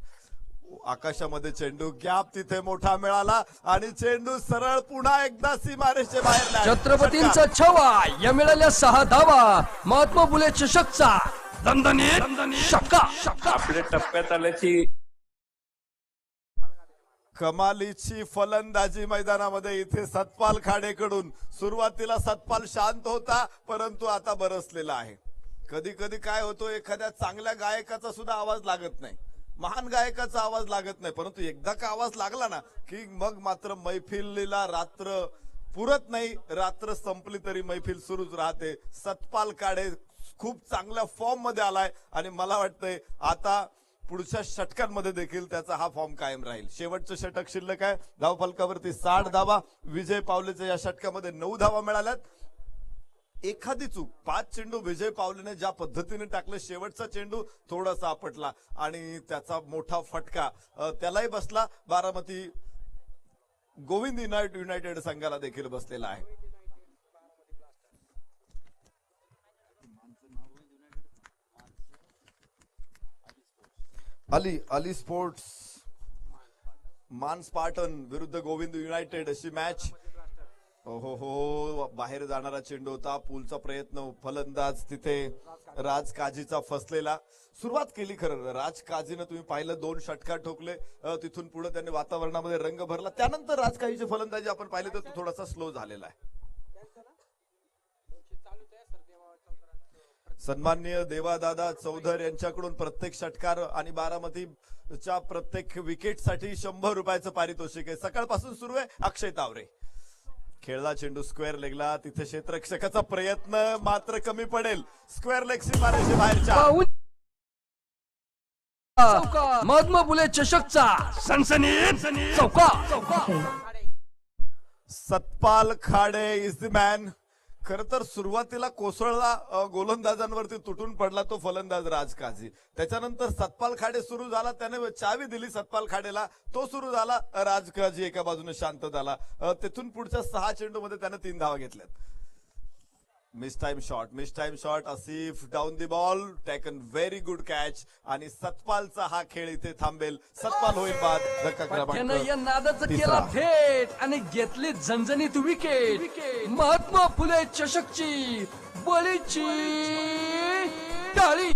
आकाशामध्ये चेंडू, गॅप तिथे मोठा मिळाला आणि चेंडू सरळ पुन्हा एकदा सीमारेषे बाहेर. छत्रपतींचा छवा, या मिळाल्या 6 धावा. महात्मा फुले चषकचा दणदणीत षटका. आपल्या टप्प्यात आल्याची कमालीची फलंदाजी मैदानामध्ये इथे सतपाल खाडेकडून. सुरुवातीला सतपाल शांत होता, परंतु आता बरसलेला आहे. कधी कधी काय होतो, एखाद्या चांगल्या गायकाचा सुद्धा आवाज लागत नाही, महान गायकाचा आवाज लागत नाही, परंतु एकदा का आवाज लागला ना की मग मात्र मैफिलीला रात्र पुरत नाही. रात्र संपली तरी मैफिल सुरूच राहते. सतपाल खाडे खूप चांगल्या फॉर्म मध्ये आलाय आणि मला वाटतंय आता पुढच्या षटकांमध्ये देखील त्याचा हा फॉर्म कायम राहील. शेवटचं षटक शिल्लक आहे. धावफलकावरती 60 धावा. विजय पावलेच्या या षटकामध्ये 9 धावा मिळाल्यात. एखादी चूक, 5 चेंडू विजय पावलेने ज्या पद्धतीने टाकले, शेवटचा चेंडू थोडासा आपटला आणि त्याचा मोठा फटका त्यालाही बसला. बारामती गोविंद युनायटेड संघाला देखील बसलेला आहे. अली स्पोर्ट्स मान स्पार्टन विरुद्ध गोविंद युनायटेड अशी मॅच. हो, बाहेर जाणारा चेंडू होता. पूलचा प्रयत्न, फलंदाज तिथे राज काजीचा फसलेला. सुरुवात केली खरं राज काजीनं, तुम्ही पाहिलं 2 षटकार ठोकले. तिथून पुढे त्यांनी वातावरणामध्ये रंग भरला. त्यानंतर राज काजीची फलंदाजी आपण पाहिली तर थोडासा स्लो झालेला आहे. सन्माननीय देवादादा चौधर यांच्याकडून प्रत्येक षटकार आणि बारामतीच्या प्रत्येक विकेटसाठी 100 रुपयाचं पारितोषिक आहे. सकाळपासून सुरू आहे. अक्षय तावरे खेळला चेंडू स्क्वेअर लेगला. तिथे क्षेत्ररक्षकाचा प्रयत्न मात्र कमी पडेल. स्क्वेअर लेग सीमारेषे बाहेरच्या. महात्मा फुले चषकचा सनसनीत चौका. Satpal Khade is the man. खर तर सुरुवातीला कोसळला, गोलंदाजांवरती तुटून पडला तो फलंदाज राज काजी. त्याच्यानंतर सतपाल खाडे सुरू झाला, त्याने चावी दिली सतपाल खाडेला, तो सुरू झाला. राज काजी एका बाजूने शांत झाला. तिथून पुढच्या 6 चेंडूमध्ये त्याने 3 धावा घेतल्यात. Miss time shot. Asif down the ball, taken very good catch. आणि सतपालचा हा खेळ इथे थांबेल. सतपाल होईल बाद. धक्का क्रमांक या नादाचं केला 3. थेट आणि घेतली झणझणीत विकेट. महात्मा फुले चषकची बळीची टाळी.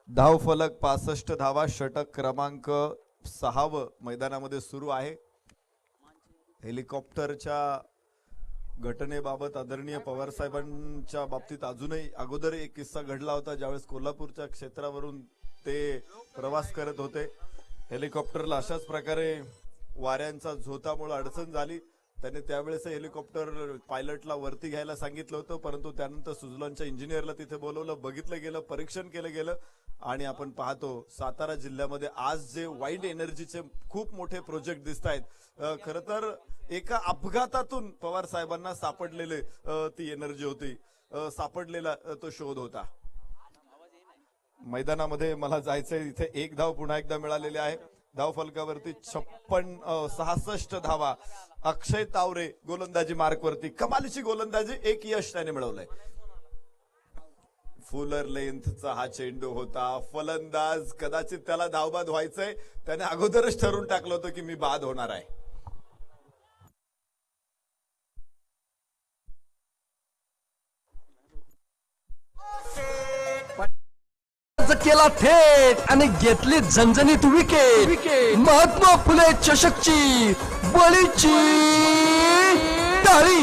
धाव फलक 65 धावा. षटक क्रमांक 6 मैदानामध्ये सुरू आहे. हेलिकॉप्टरच्या घटनेबाबत आदरणीय पवार साहेबांच्या बाबतीत अजूनही अगोदर एक किस्सा घडला होता, ज्यावेळेस कोल्हापूरच्या क्षेत्रावरून ते प्रवास करत होते. हेलिकॉप्टरला अशाच प्रकारे वाऱ्यांचा झोतामुळे अडचण झाली. त्याने त्यावेळेस हेलिकॉप्टर पायलटला वरती घ्यायला सांगितलं होतं, परंतु त्यानंतर सुझलॉनच्या इंजिनियरला तिथे बोलवलं, बघितलं गेलं, परीक्षण केलं गेलं आणि आपण पाहतो सातारा जिल्ह्यामध्ये आज जे वाइंड एनर्जीचे खूप मोठे प्रोजेक्ट दिसत आहेत. खरं तर एका अपघातातून पवार साहेबांना सापडलेले ती एनर्जी होती, सापडलेला तो शोध होता. मैदानामध्ये मला जायचंय. इथे 1 धाव पुन्हा एकदा मिळालेली आहे. धाव फलकावरती 66 धावा. अक्षय तावरे गोलंदाजी मार्कवरती. कमालीची गोलंदाजी, 1 यश त्याने मिळवलंय. फुलर लेंथचा हा चेंडू होता. फलंदाज कदाचित त्याला धावबाद व्हायचंय, त्याने अगोदरच ठरवून टाकलं होतं की मी बाद होणार आहे. केला थेट आणि घेतली झणझणीत विकेट. महात्मा फुले चषकची बळीची टाळी.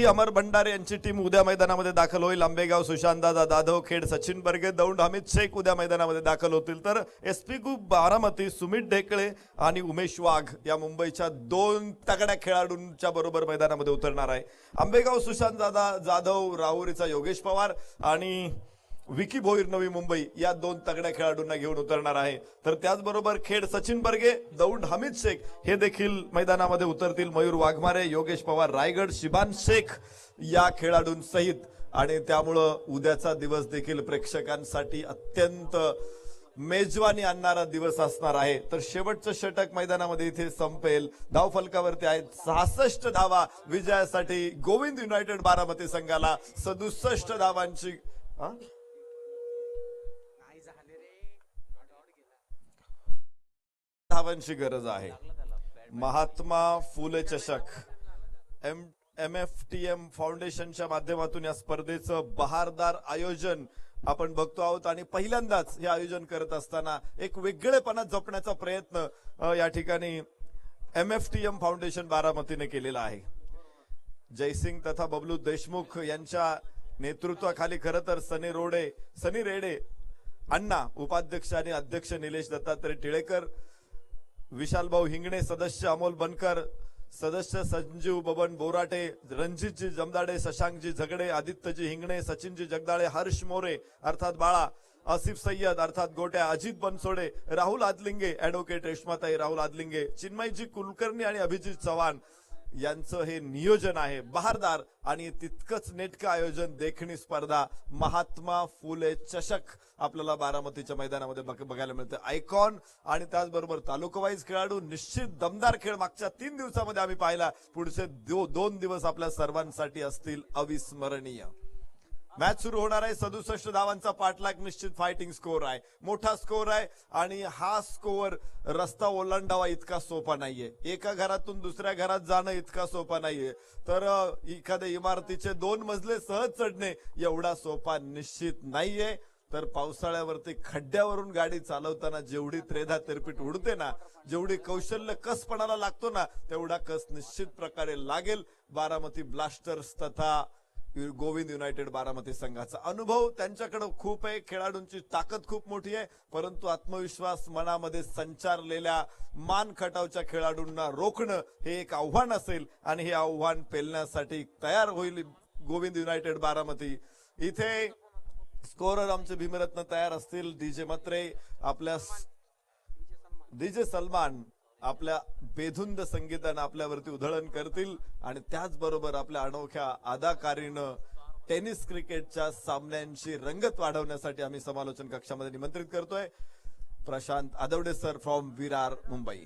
अमर भंडारे यांची टीम उद्या मैदानामध्ये दाखल होईल. आंबेगाव सुशांतदादा जाधव, खेड सचिन बर्गे, दौंड हमीद शेख उद्या मैदानामध्ये दाखल होतील. तर एसपी ग्रुप बारामती सुमित ढेकळे आणि उमेश वाघ या मुंबईच्या 2 तगड्या खेळाडूंच्या बरोबर मैदानामध्ये उतरणार आहे. आंबेगाव सुशांतदादा जाधव, राहुरीचा योगेश पवार आणि विकी भोईर नवी मुंबई या 2 तगड्या खेळाडूंना घेऊन उतरणार आहे. तर त्याचबरोबर खेड सचिन बर्गे, दौंड हमीद शेख हे देखील मैदानामध्ये उतरतील. मयूर वाघमारे, योगेश पवार रायगड, शिबान शेख या खेळाडूंसहित. आणि त्यामुळं उद्याचा दिवस देखील प्रेक्षकांसाठी अत्यंत मेजवानी आणणारा दिवस असणार आहे. तर शेवटचं षटक मैदानामध्ये इथे संपेल. धावफलकावरती आहेत 66 धावा विजयासाठी गोविंद युनायटेड बारामती संघाला 67 धावांची धावांची गरज आहे. महात्मा फुले चषक MFTM फाउंडेशनच्या माध्यमातून या स्पर्धेचं बहारदार आयोजन आपण बघतो आहोत आणि पहिल्यांदाच हे आयोजन करत असताना एक वेगळेपणा जपण्याचा प्रयत्न या ठिकाणी MFTM फाउंडेशन बारामतीने केलेला आहे. जयसिंग तथा बबलू देशमुख यांच्या नेतृत्वाखाली खरं तर सनी रेडे अण्णा उपाध्यक्ष आणि अध्यक्ष निलेश दत्तात्रय टिळेकर, विशालभाऊ हिंगणे सदस्य, अमोल बनकर सदस्य, संजीव बबन बोराटे, रणजितजी जमदाडे, शशांकजी झगडे, आदित्यजी हिंगणे, सचिनजी जगदाळे, हर्ष मोरे अर्थात बाळा, आसिफ सय्यद अर्थात गोट्या, अजित बनसोडे, राहुल आदलिंगे, ऍडव्होकेट रेश्माताई राहुल आदलिंगे, चिन्मयजी कुलकर्णी आणि अभिजित चव्हाण यांचं हे नियोजन आहे. बहारदार आणि तितकंच नेटकं आयोजन. देखणी स्पर्धा महात्मा फुले चषक आपल्याला बारामतीच्या मैदानामध्ये बघायला मिळते. आयकॉन आणि त्याचबरोबर तालुकावाईज खेळाडू, निश्चित दमदार खेळ मागच्या 3 दिवसामध्ये आम्ही पाहिला. पुढचे 2 दिवस आपल्या सर्वांसाठी असतील अविस्मरणीय. मॅच सुरू होणार आहे. 67 धावांचा पाठलाग, निश्चित फायटिंग स्कोअर आहे, मोठा स्कोअर आहे आणि हा स्कोअर रस्ता ओलांडावा इतका सोपा नाहीये. एका घरातून दुसऱ्या घरात जाणं इतका सोपा नाहीये. तर एखाद्या इमारतीचे 2 मजले सहज चढणे एवढा सोपा निश्चित नाहीये. तर पावसाळ्यावरती खड्ड्यावरून गाडी चालवताना जेवढी त्रेधा तिरपीट उडते ना, जेवढी कौशल्य कसपणाला लागतो ना, तेवढा कस निश्चित प्रकारे लागेल बारामती ब्लास्टर्स तथा गोविंद युनायटेड बारामती संघाचा. अनुभव त्यांच्याकडे खूप आहे, खेळाडूंची ताकद खूप मोठी आहे, परंतु आत्मविश्वास मनामध्ये संचारलेल्या मान खटावच्या खेळाडूंना रोखणं हे एक आव्हान असेल आणि हे आव्हान पेलण्यासाठी तयार होईल गोविंद युनायटेड बारामती. इथे स्कोरर आमचे भीमरत्न तयार असतील. डीजे मत्रे, आपल्या डीजे सलमान आपल्या बेधुंद संगीतानं आपल्यावरती उधळण करतील आणि त्याचबरोबर आपल्या अनोख्या अदाकारीनं टेनिस क्रिकेटच्या सामन्यांची रंगत वाढवण्यासाठी आम्ही समालोचन कक्षामध्ये निमंत्रित करतोय प्रशांत आदवडे सर फ्रॉम विरार मुंबई.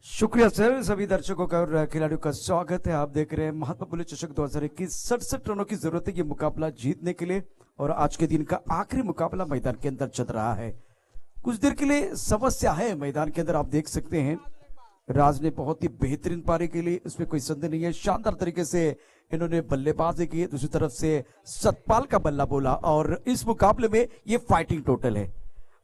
शुक्रिया सर. सभी दर्शकों का और खिलाड़ियों का स्वागत है. आप देख रहे हैं महात्मा फुले चषक 2021. 67 रनों की जरूरत है ये मुकाबला जीतने के लिए और आज के दिन का आखिरी मुकाबला मैदान के अंदर चल रहा है. कुछ देर के लिए समस्या है मैदान के अंदर, आप देख सकते हैं. राज ने बहुत ही बेहतरीन पारी के लिए, इसमें कोई संदेह नहीं है. शानदार तरीके से इन्होंने बल्लेबाजी की. दूसरी तरफ से सतपाल का बल्ला बोला और इस मुकाबले में ये फाइटिंग टोटल है.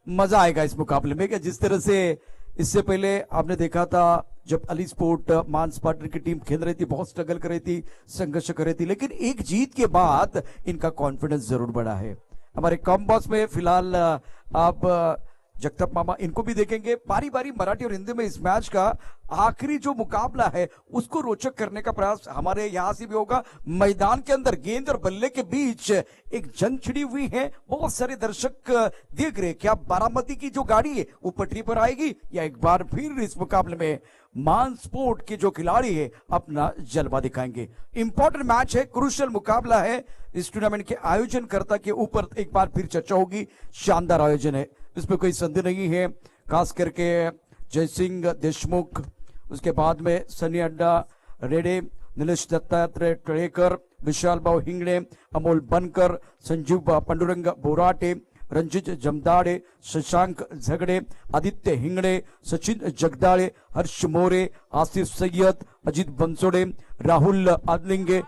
मजा आएगा इस मुकाबले में. जिस तरह से इससे पहले आपने देखा था जब अली स्पोर्ट मांस पार्टनर की टीम खेल रही थी, बहुत स्ट्रगल कर रही थी, संघर्ष कर रही थी, लेकिन एक जीत के बाद इनका कॉन्फिडेंस जरूर बढ़ा है. हमारे कॉम्बॉस में फिलहाल आप जगताप मामा इनको भी देखेंगे. बारी बारी मराठी और हिंदी में इस मैच का आखिरी जो मुकाबला है उसको रोचक करने का प्रयास हमारे यहां से भी होगा. मैदान के अंदर गेंद और बल्ले के बीच एक जंग छिड़ी हुई है. बहुत सारे दर्शक देख रहे क्या बारामती की जो गाड़ी है वो पटरी पर आएगी या एक बार फिर इस मुकाबले में मान स्पोर्ट के जो खिलाड़ी है अपना जलवा दिखाएंगे. इंपॉर्टेंट मैच है, क्रूशियल मुकाबला है. इस टूर्नामेंट के आयोजनकर्ता के ऊपर एक बार फिर चर्चा होगी. शानदार आयोजन है, इसमें कोई संदेह नहीं है. खास करके जयसिंह देशमुख, उसके बाद में सनी अड्डा रेडे, निलेश दत्तात्रय टिळेकर, विशाल भाऊ हिंगणे, अमोल बनकर, संजीव पांडुरंग बोराटे, रणजित जमदाडे, शशांक झगडे, आदित्य हिंगणे, सचिन जगदाळे, हर्ष मोरे, आसिफ सय्यद, अजित बनसोडे, राहुल आदलिंगे,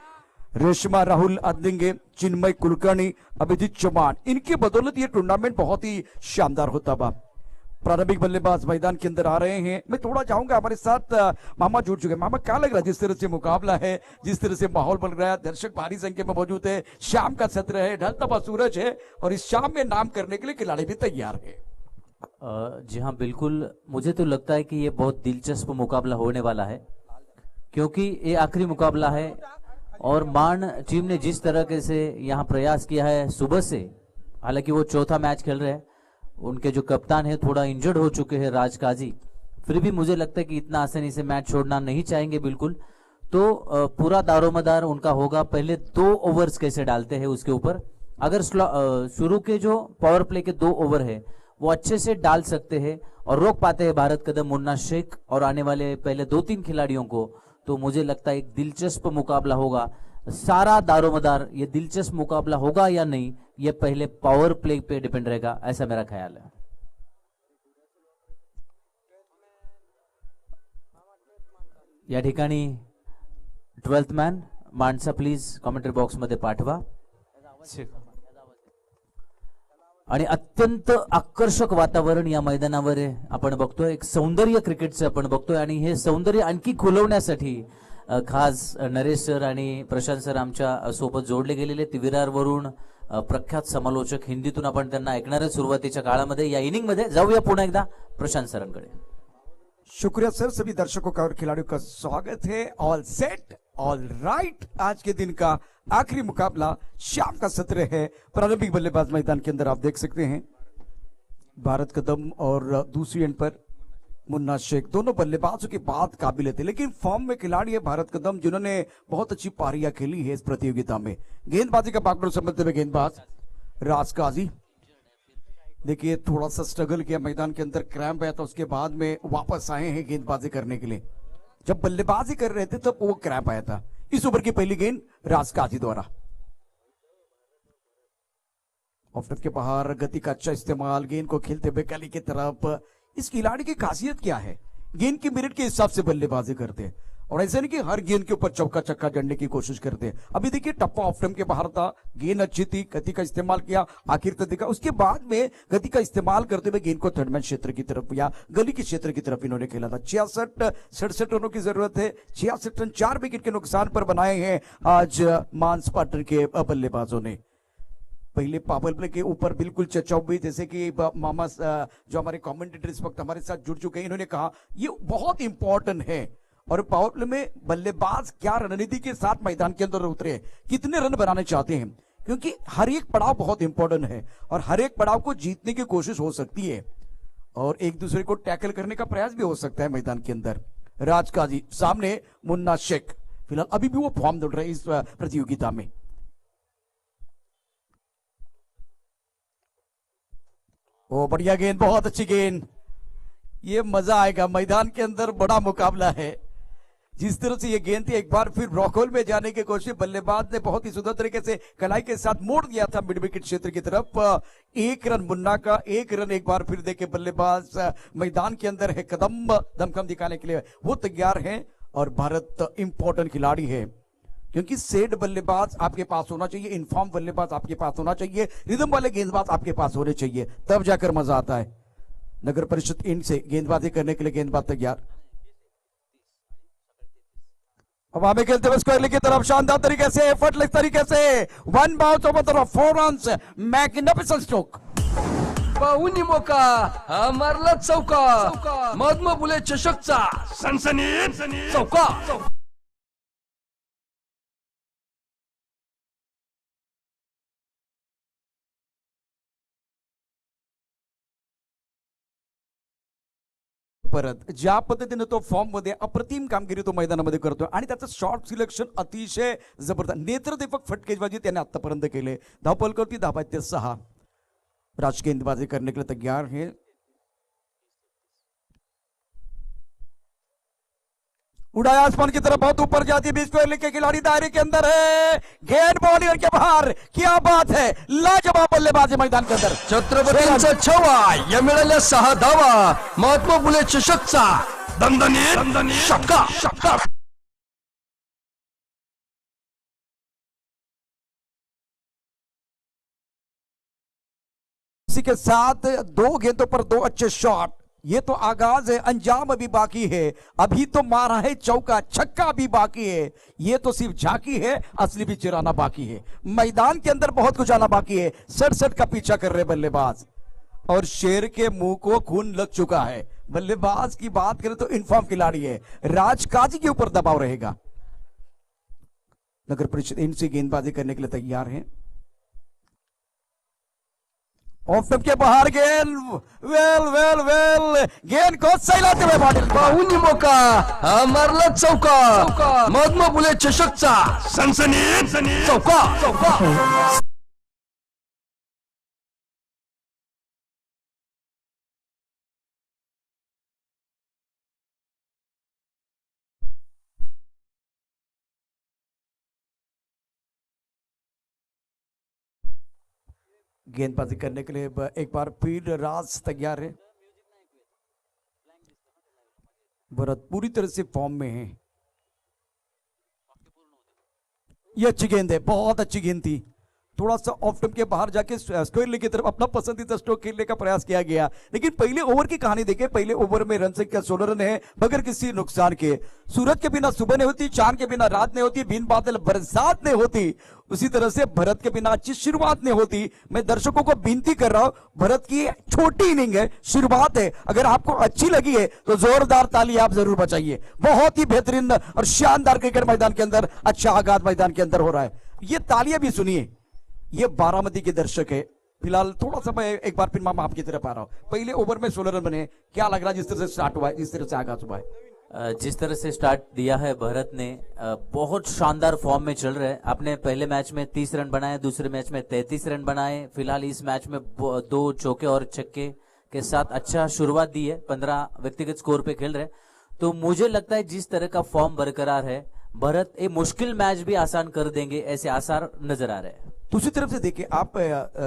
रेशमा राहुल आदलिंगे, चिन्मय कुलकर्णी, अभिजीत चौहान. इनके बदौलत ये टूर्नामेंट बहुत ही शानदार होता बा. प्रारंभिक बल्लेबाज मैदान के अंदर आ रहे हैं. मैं थोड़ा चाहूंगा, हमारे साथ मामा जुड़ चुके हैं. मामा क्या लग रहा है जिस तरह से मुकाबला है, जिस तरह से माहौल बन रहा है, दर्शक भारी संख्या में मौजूद है, शाम का सत्र है, ढलता हुआ सूरज है और इस शाम में नाम करने के लिए खिलाड़ी भी तैयार है. जी हाँ, बिल्कुल. मुझे तो लगता है कि ये बहुत दिलचस्प मुकाबला होने वाला है क्योंकि ये आखिरी मुकाबला है और मान टीम ने जिस तरह से यहाँ प्रयास किया है सुबह से, हालांकि वो चौथा मैच खेल रहे हैं, उनके जो कप्तान है थोड़ा इंजर्ड हो चुके हैं राज काजी, फिर भी मुझे लगता है कि इतना आसानी से मैच छोड़ना नहीं चाहेंगे बिल्कुल. तो पूरा दारोमदार उनका होगा पहले 2 ओवर्स कैसे डालते हैं उसके ऊपर अगर शुरू के जो पावर प्ले के 2 ओवर है वो अच्छे से डाल सकते हैं और रोक पाते हैं भारत कदम, मुन्ना शेख और आने वाले पहले 2-3 खिलाड़ियों को, तो मुझे लगता है एक दिलचस्प मुकाबला होगा। सारा दारोमदार ये दिलचस्प मुकाबला होगा या नहीं, ये पहले पावर प्ले पे डिपेंड रहेगा, ऐसा मेरा ख्याल है। या ठिकाणी 12th मॅन माणसा प्लीज कॉमेंट्री बॉक्स मध्ये पाठवा। आणि अत्यंत आकर्षक वातावरण या मैदानावर आपण बघतोय, एक सौंदर्य क्रिकेटचं आपण बघतोय आणि हे सौंदर्य आणखी खुलवण्यासाठी खास नरेश सर आणि प्रशांत सर आमच्या सोबत जोडले गेलेले। विरारवरून प्रख्यात समालोचक, हिंदीतून आपण त्यांना ऐकणार आहे सुरुवातीच्या काळामध्ये। या इनिंग मध्ये जाऊया पुन्हा एकदा प्रशांत सरांकडे। शुक्रिया सर, सभी दर्शकों का और खिलाड़ियों का स्वागत है। All set, all right. आज के दिन का आखिरी मुकाबला, शाम का सत्र है। प्रारंभिक बल्लेबाज मैदान के अंदर आप देख सकते हैं भारत कदम और दूसरी एंड पर मुन्ना शेख, दोनों बल्लेबाजों की बात काबिल थे, लेकिन फॉर्म में खिलाड़ी है भारत कदम जिन्होंने बहुत अच्छी पारियां खेली है इस प्रतियोगिता में। गेंदबाजी का बैकग्राउंड समझते हुए गेंदबाज राज काजी, देखिए थोड़ा सा स्ट्रगल किया मैदान के अंदर, क्रैम्प आया था, उसके बाद में वापस आए हैं गेंदबाजी करने के लिए। जब बल्लेबाजी कर रहे थे तब वो क्रैम्प आया था। इस ओवर की पहली गेंद राज काजी द्वारा ऑफ के बाहर, गति का अच्छा इस्तेमाल, गेंद को खेलते हुए गली की तरफ। इस खिलाड़ी की खासियत क्या है, गेंद की मिनट के हिसाब से बल्लेबाजी करते हैं और ऐसा नहीं कि हर गेंद के ऊपर चौका छक्का जड़ने की कोशिश करते हैं। अभी देखिए टप्पा ऑफ स्टंप के बाहर था, गेंद अच्छी थी, गति का इस्तेमाल किया, आखिर तक देखा, उसके बाद में गति का इस्तेमाल करते हुए गेंद को थर्ड मैन क्षेत्र की तरफ या गली के क्षेत्र की तरफ इन्होंने खेला था। 66-67 रनों की जरूरत है। 66 रन 4 विकेट के नुकसान पर बनाए हैं आज मांस पार्टनर के बल्लेबाजों ने। पहले पावर प्ले के ऊपर बिल्कुल चर्चा हुई, जैसे कि मामा जो हमारे कमेंटेटर इस वक्त हमारे साथ जुड़ चुके हैं, इन्होंने कहा ये बहुत इंपॉर्टेंट है। और पावर प्ले में बल्लेबाज क्या रणनीति के साथ मैदान के अंदर उतरे, कितने रन बनाने चाहते हैं, क्योंकि हर एक पड़ाव बहुत इंपॉर्टेंट है और हर एक पड़ाव को जीतने की कोशिश हो सकती है और एक दूसरे को टैकल करने का प्रयास भी हो सकता है मैदान के अंदर। राज काजी सामने मुन्ना शेख, फिलहाल अभी भी वो फॉर्म दौड़ रहे हैं इस प्रतियोगिता में। ओ बढ़िया गेंद, बहुत अच्छी गेंद, ये मजा आएगा मैदान के अंदर, बड़ा मुकाबला है। जिस तरह से ये गेंद थी, एक बार फिर ब्रॉकहोल में जाने की कोशिश, बल्लेबाज ने बहुत ही सुंदर तरीके से कलाई के साथ मोड़ दिया था मिड विकेट क्षेत्र की तरफ। 1 रन मुन्ना का, 1 रन एक बार फिर देखे बल्लेबाज मैदान के अंदर है। कदम दमखम दिखाने के लिए वो तैयार हैं और भारत इंपॉर्टेंट खिलाड़ी है, क्योंकि सेट बल्लेबाज आपके पास होना चाहिए, इनफॉर्म बल्लेबाज आपके पास होना चाहिए, रिदम वाले गेंदबाज आपके पास होने चाहिए, तब जाकर मजा आता है। नगर परिषद इन से गेंदबाजी करने के लिए गेंदबाज तैयार। अब हमें खेलते हुए स्क्वायर की तरफ शानदार तरीके से, एफर्टलेस तरीके से, 1 बाउंस ओवर तरफ 4 रन्स, मैग्निफिसेंट स्ट्रोक। पाहुणी मोका हा मारला चौका, महात्मा फुले चषकचा सनसनीत चौका। परत ज्या पद्धतीने तो फॉर्म मध्ये अप्रतिम कामगिरी तो मैदानामध्ये करतोय आणि त्याचं शॉर्ट सिलेक्शन अतिशय जबरदस्त, नेत्रदीपक फटकेबाजी त्याने आतापर्यंत केले। धावपल करती 10/6। राज गेंदबाजी करने के लिए तैयार है। उड़ाया आसमान की तरफ, बहुत ऊपर जाती है, बीच को लेके खिलाड़ी दायरे के अंदर है, गेंद बॉलिंग के बाहर, क्या बात है, लाजवाब बल्लेबाजी मैदान के अंदर। छत्रपतींचा छवा, या मिळाल्या 6 धावा, महात्मा फुले चषकचा दणदणीत षटका। इसी के साथ 2 गेंदों पर 2 अच्छे शॉट। ये तो आगाज है, अंजाम अभी बाकी है। अभी तो मारा है चौका, छक्का भी बाकी है। ये तो सिर्फ झांकी है, असली भी चिराना बाकी है। मैदान के अंदर बहुत कुछ आना बाकी है। 67 का पीछा कर रहे बल्लेबाज और शेर के मुंह को खून लग चुका है। बल्लेबाज की बात करें तो इनफॉर्म खिलाड़ी है, राज काजी के ऊपर दबाव रहेगा। नगर परिषद इनसे गेंदबाजी करने के लिए तैयार है। ऑफ के बाहर गेंद, वेल गेंद को सैलाते हुए पाटील। पाहुणी मोका हा मारला चौका, महात्मा फुले चषकचा सनसनीत चौका। गेंदबाजी करने के लिए एक बार फिर राज तैयार है। भरत पूरी तरह से फॉर्म में है। ये अच्छी गेंद है, बहुत अच्छी गेंद थी। थोड़ा सा ऑफ स्टंप के बाहर जाके स्क्वायर की तरफ अपना पसंदीदा स्ट्रोक खेलने का प्रयास किया गया, लेकिन पहले ओवर की कहानी देखें। पहले ओवर में रन संख्या 16 रन है बगैर किसी नुकसान के। सूरज के बिना सुबह नहीं होती, चांद के बिना रात नहीं होती, बिन बादल बरसात नहीं होती। उसी तरह से भरत के बिना अच्छी शुरुआत नहीं होती। मैं दर्शकों को विनती कर रहा हूं, भरत की छोटी इनिंग है, शुरुआत है, अगर आपको अच्छी लगी है तो जोरदार ताली आप जरूर बजाइए। बहुत ही बेहतरीन और शानदार क्रिकेट मैदान के अंदर अच्छा आगाज मैदान के अंदर हो रहा है। ये तालियां भी सुनिए, ये बारामती के दर्शक है। फिलहाल थोड़ा सा मैं एक बार फिर मैं आपकी तरफ आ रहा हूं। पहले ओवर में 16 रन बने, क्या लग रहा है जिस तरह से स्टार्ट हुआ है, जिस तरह से आगाज हुआ है? जिस तरह से स्टार्ट दिया है भरत ने, बहुत शानदार फॉर्म में चल रहे हैं। आपने पहले मैच में 30 रन बनाए, दूसरे मैच में 33 रन बनाए। फिलहाल इस मैच में 2 चौके और छक्के के साथ अच्छा शुरुआत दी है। 15 व्यक्तिगत स्कोर पे खेल रहे। तो मुझे लगता है जिस तरह का फॉर्म बरकरार है, भरत एक मुश्किल मैच भी आसान कर देंगे, ऐसे आसार नजर आ रहे हैं। दूसरी तरफ से देखिए आप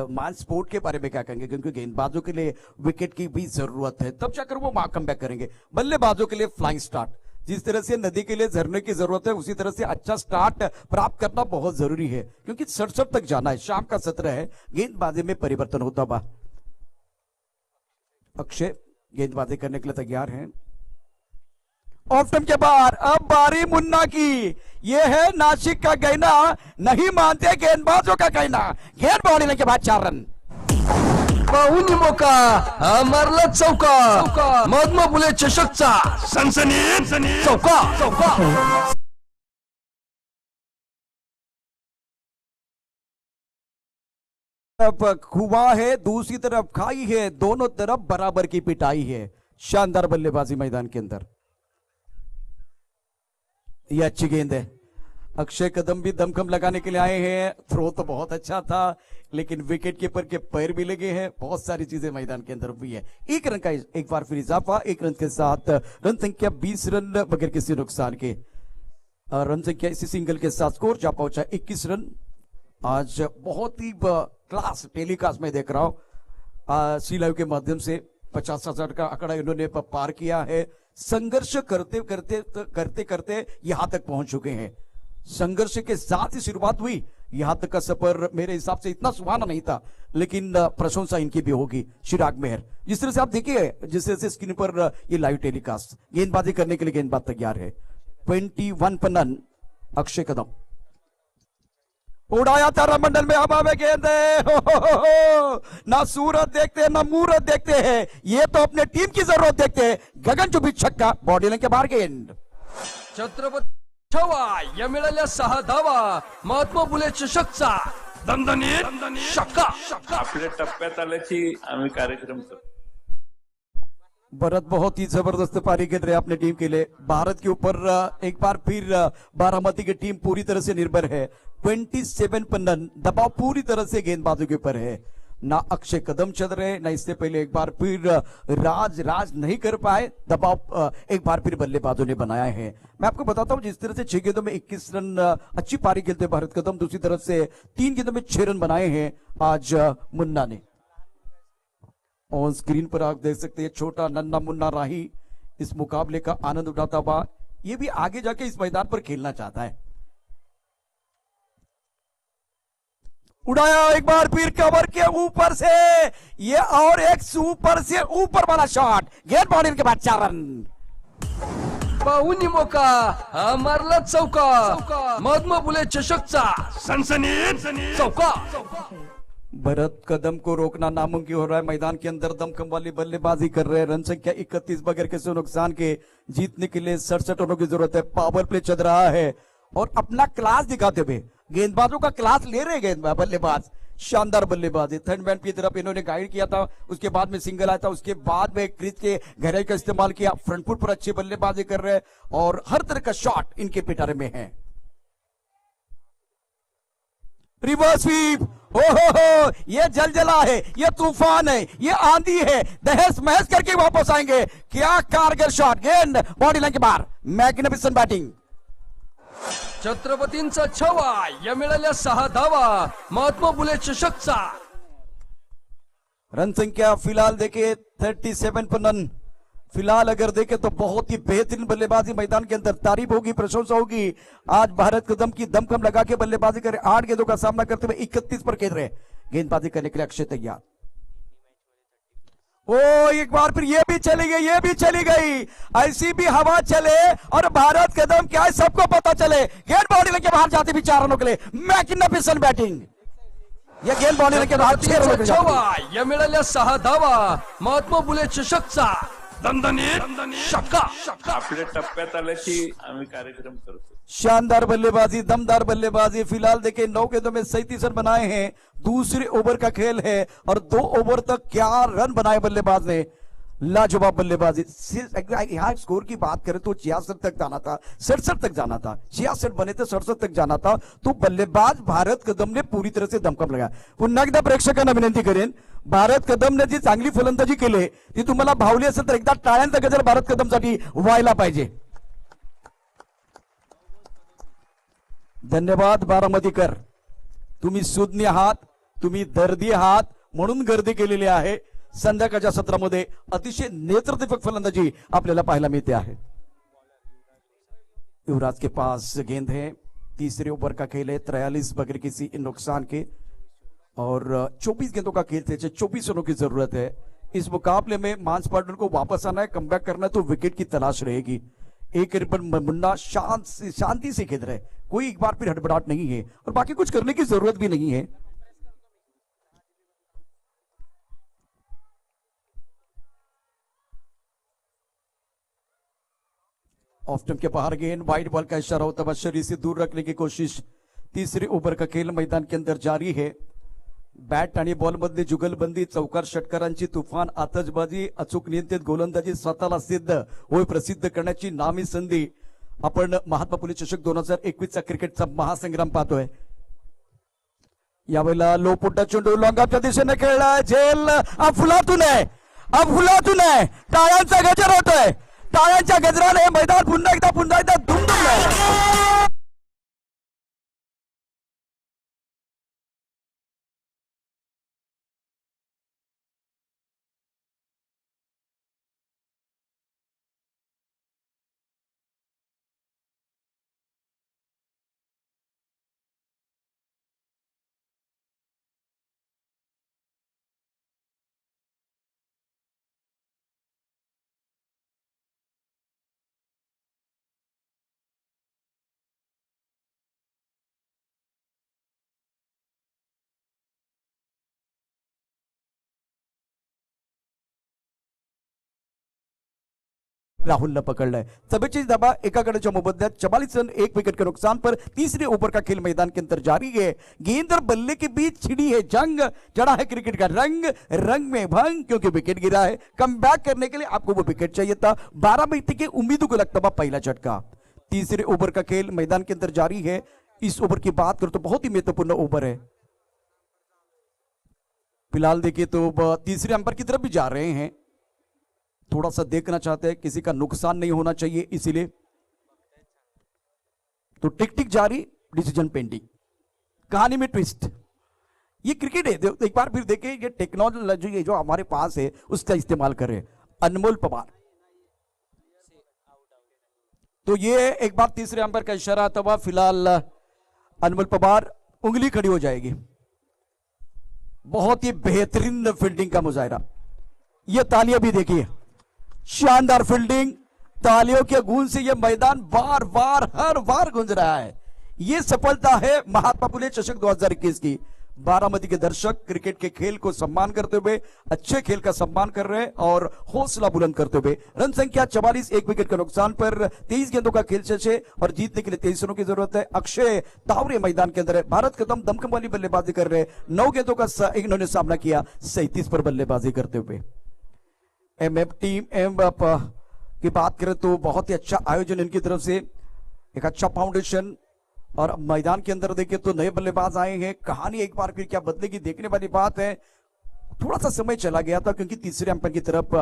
मान स्पोर्ट के बारे में क्या कहेंगे, क्योंकि गेंदबाजों के लिए विकेट की भी जरूरत है, तब जाकर वो कम बैक करेंगे। बल्लेबाजों के लिए फ्लाइंग स्टार्ट, जिस तरह से नदी के लिए झरने की जरूरत है, उसी तरह से अच्छा स्टार्ट प्राप्त करना बहुत जरूरी है, क्योंकि 67 तक जाना है। शाम का सत्र है, गेंदबाजी में परिवर्तन होता हुआ। अक्षय गेंदबाजी करने के लिए तैयार हैं। ऑफ स्टंप के बाहर अब बारी मुन्ना की। यह है नासिक का कहना, नहीं मानते गेंदबाजों का कहना। गेंद बाउंड्री के बाद 4 रन। पाहुणी मोका मारला चौका, महात्मा फुले चषकचा सनसनीत चौका। कुआं है, दूसरी तरफ खाई है, दोनों तरफ बराबर की पिटाई है। शानदार बल्लेबाजी मैदान के अंदर। यह अच्छी गेंद है। अक्षय कदम भी दमखम लगाने के लिए आए हैं। थ्रो तो बहुत अच्छा था, लेकिन विकेट कीपर के पैर भी लगे हैं। बहुत सारी चीजें मैदान के अंदर हुई है। 1 रन का एक बार फिर इजाफा, 1 रन के साथ रन संख्या 20 रन बगैर किसी नुकसान के। रन संख्या इसी सिंगल के साथ स्कोर जा पहुंचा 21 रन। आज बहुत ही क्लास टेलीकास्ट में देख रहा हूं सी लाइव के माध्यम से 50,000 का आंकड़ा इन्होंने पार किया है। संघर्ष करते करते यहां तक पहुंच चुके हैं। संघर्ष के साथ ही शुरुआत हुई। यहां तक का सफर मेरे हिसाब से इतना सुहाना नहीं था, लेकिन प्रशंसा इनकी भी होगी। चिराग मेहर, जिस तरह से आप देखिए, जिस तरह से स्क्रीन पर ये लाइव टेलीकास्ट, गेंदबाजी करने के लिए गेंदबाज तैयार है। 21 पर नन। अक्षय कदम उड़ाया तारा मंडल में, हवा में गेंद है। ना सूरत देखते ना मूरत देखते हैं, ये तो अपने टीम की जरूरत देखते हैं। गगन चुंबी छक्का, बॉडी लाइन के बाहर गेंद। छत्रपती छवा या मिळाल्या 6 धावा, महात्मा फुले चषकचा दणदणीत शक्का। आपल्या टप्प्यात आल्याची आम्ही कार्यक्रम करतो। भरत बहुत ही जबरदस्त पारी खेल रहे अपने टीम के लिए। भारत के ऊपर एक बार फिर बारामती की टीम पूरी तरह से निर्भर है। 27 पर नन, दबाव पूरी तरह से गेंदबाजों के ऊपर है। ना अक्षय कदम चल रहे, ना इससे पहले एक बार फिर राज नहीं कर पाए। दबाव एक बार फिर बल्लेबाजों ने बनाया है। मैं आपको बताता हूं, जिस तरह से 6 गेंदों में 21 रन अच्छी पारी खेलते भारत कदम, दूसरी तरफ से 3 गेंदों में 6 रन बनाए हैं आज मुन्ना ने। ऑन स्क्रीन पर आप देख सकते हैं छोटा नन्ना मुन्ना राही इस मुकाबले का आनंद उठाता हुआ। ये भी आगे जाके इस मैदान पर खेलना चाहता है। उड़ाया एक बार फिर कवर के ऊपर से, ये और एक सुपर से ऊपर वाला शॉट, गेंद बाउंड्री के बाद 4 रन। पाहुणी मोका मारला चौका, महात्मा फुले चषकचा सनसनीत चौका। भरत कदम को रोकना नामुमकिन हो रहा है। मैदान के अंदर दमखम वाली बल्लेबाजी कर रहे हैं। रन संख्या 31 बगैर किसी नुकसान के। जीतने के लिए 67 रनों की जरूरत है। पावर प्ले चल रहा है और अपना क्लास दिखाते हुए गेंदबाजों का क्लास ले रहे गेंदबाज बल्लेबाज। शानदार बल्लेबाजी। थर्ड मैन की तरफ इन्होंने गाइड किया था, उसके बाद में सिंगल आया था, उसके बाद में क्रीज के गहराई का इस्तेमाल किया। फ्रंट फुट पर अच्छी बल्लेबाजी कर रहे हैं और हर तरह का शॉट इनके पिटारे में है। रिवर्स स्वीप, ओहो, ये जलजला है, ये तूफान है, ये आंधी है। दहस महस करके वापस आएंगे। क्या कारगर शॉट, गेंद बॉडी लाइन के बाहर। Magnificent batting. छत्रपतींचा छवा या मिळाल्या 6 धावा, महात्मा फुले चषकचा रन संख्या फिलहाल देखिए 37 पर रन। फिलहाल अगर देखें तो बहुत ही बेहतरीन बल्लेबाजी मैदान के अंदर, तारीफ होगी, प्रशंसा होगी। आज भारत कदम की दमखम लगा के बल्लेबाजी करे, 8 गेंदों का सामना करते हुए 31 पर खेल रहे, गेंदबाजी करने के लिए अक्षय तैयार। ओ एक बार फिर ये भी चली गई, ये भी चली गई। ऐसी भी हवा चले और भारत कदम क्या है सबको पता चले। गेंद बाउंड्री लेके बाहर जाती भी 4 रनों के लिए, मैग्निफिसेंट बैटिंग। यह गेंद बाउंड्री लेके बाहर 6 रनों के लिए छवा या मिळाल्या 6 धावा महात्मा फुले चषकचा दणदणीत षटका आपल्या टप्प्यात आल्याची आम्ही कार्यक्रम करतो। शानदार बल्लेबाजी, दमदार बल्लेबाजी। फिलहाल देखिए 9 गेंदों में 37 रन बनाए हैं। दूसरे ओवर का खेल है और 2 ओवर तक क्या रन बनाए बल्लेबाज ने, लाजवाब बल्लेबाजी। यहाँ स्कोर की बात करें तो 66 तक जाना था, 67 तक जाना था, 66 बने थे, 67 तक जाना था। तो बल्लेबाज भारत कदम ने पूरी तरह से दमखम लगाया। पुन्हा एकदा प्रेक्षकांना विनंती करेन, भारत कदमने जी चांगली फलंदाजी केली ती तुम्हाला भावली असेल तर एकदा टाळ्यांचा गजर भारत कदमसाठी व्हायला पाहिजे। धन्यवाद बारामतीकर, तुम्ही सुज्ञ आहात, तुम्ही दर्दी आहात म्हणून गर्दी केलेली आहे। संध्याकाळच्या सत्रामध्ये अतिशय नेत्रदीपक फलंदाजी आपल्याला पाहायला मिळते आहे। युवराज के पास गेंद है, तीसरे ओवर का खेल है, 43 बगैर किसी नुकसान के और 24 गेंदों का खेल थे, 24 रनों की जरूरत है। इस मुकाबले में मांस पार्टनर को वापस आना है, कमबैक करना है, तो विकेट की तलाश रहेगी। एक पर मुन्ना शांति से खेल रहे, कोई एक बार फिर हड़बड़ाहट नहीं है और बाकी कुछ करने की जरूरत भी नहीं है। ऑफ स्टंप के बाहर गेंद, वाइड बॉल का इशारा होता है, शरीर से दूर रखने की कोशिश। तीसरे ओवर का खेल मैदान के अंदर जारी है। बॅट आणि बॉल मधली जुगलबंदी, चौकार षटकारांची तुफान आतषबाजी, अचूक नियंत्रित गोलंदाजी, स्वतःला सिद्ध होय प्रसिद्ध करण्याची नामी संधी आपण महात्मा फुले चषक 2021 चा क्रिकेटचा महासंग्राम पाहतोय। यावेळेला लो पुट्टा चेंडू लॉंगाच्या दिशेने खेळलाय, झेल अफलातून आहे, अफलातून आहे, टाळ्यांचा गजर होतोय, टाळ्यांच्या गजराने मैदान पुन्हा एकदा दुमदुमलंय। राहुल पकड़ना है, सभी दबा एकाकडे जो मोबदल्यात 44 रन 1 विकेट के नुकसान पर तीसरे ओवर का खेल मैदान के अंदर जारी है। गेंद और बल्ले के बीच छिड़ी है जंग, चढ़ा है क्रिकेट का रंग, रंग में भंग क्योंकि विकेट गिरा है। कम बैक करने के लिए आपको वो विकेट चाहिए था। 12 मिनट की उम्मीदों को लगता था पहला झटका। तीसरे ओवर का खेल मैदान के अंदर जारी है। इस ओवर की बात करो तो बहुत ही महत्वपूर्ण ओवर है। फिलहाल देखिए तो तीसरे अंपायर की तरफ भी जा रहे हैं, थोड़ा सा देखना चाहते हैं, किसी का नुकसान नहीं होना चाहिए इसीलिए। तो टिक टिक जारी, डिसीजन पेंडिंग। कहानी में ट्विस्ट, ये क्रिकेट है, एक बार फिर देखें, ये टेक्नोलॉजी जो हमारे पास है उसका इस्तेमाल करें। अनमोल पवार, तो ये एक बार तीसरे अंपायर का इशारा आता हुआ, फिलहाल अनमोल पवार उंगली खड़ी हो जाएगी। बहुत ही बेहतरीन फील्डिंग का मुजाहिरा, ये तालियां भी देखिए, शानदार फील्डिंग, तालियों के गूंज से यह मैदान बार बार हर बार गूंज रहा है। यह सफलता है महात्मा फुले चषक 2021 की। बारामती के दर्शक क्रिकेट के खेल को सम्मान करते हुए, अच्छे खेल का सम्मान कर रहे हैं और हौसला बुलंद करते हुए। रन संख्या 44, 1 विकेट के नुकसान पर 23 गेंदों का खेल शेष है और जीतने के लिए 23 रनों की जरूरत है। अक्षय तावरे मैदान के अंदर है। भारत कदम दमखम वाली बल्लेबाजी कर रहे हैं। 9 गेंदों का इन्होंने सामना किया, 37 पर बल्लेबाजी करते हुए। एमएफ टीम एमएफ की बात करें तो बहुत ही अच्छा आयोजन इनकी तरफ से, एक अच्छा फाउंडेशन, और मैदान के अंदर देखें तो नए बल्लेबाज आए हैं। कहानी एक बार फिर क्या बदलेगी देखने वाली बात है। थोड़ा सा समय चला गया था क्योंकि तीसरे अंपायर की तरफ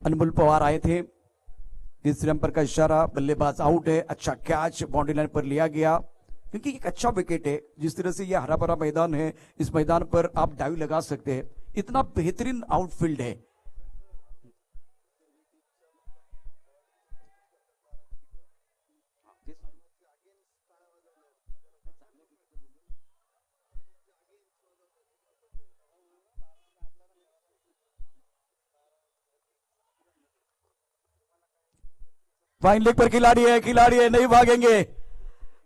अनमोल पवार आए थे। तीसरे अंपायर का इशारा, बल्लेबाज आउट है, अच्छा कैच बाउंड्री लाइन पर लिया गया। क्योंकि एक अच्छा विकेट है। जिस तरह से ये हरा भरा मैदान है, इस मैदान पर आप डाइव लगा सकते हैं, इतना बेहतरीन आउटफील्ड है। फाइन लेग पर खिलाड़ी है, नहीं भागेंगे।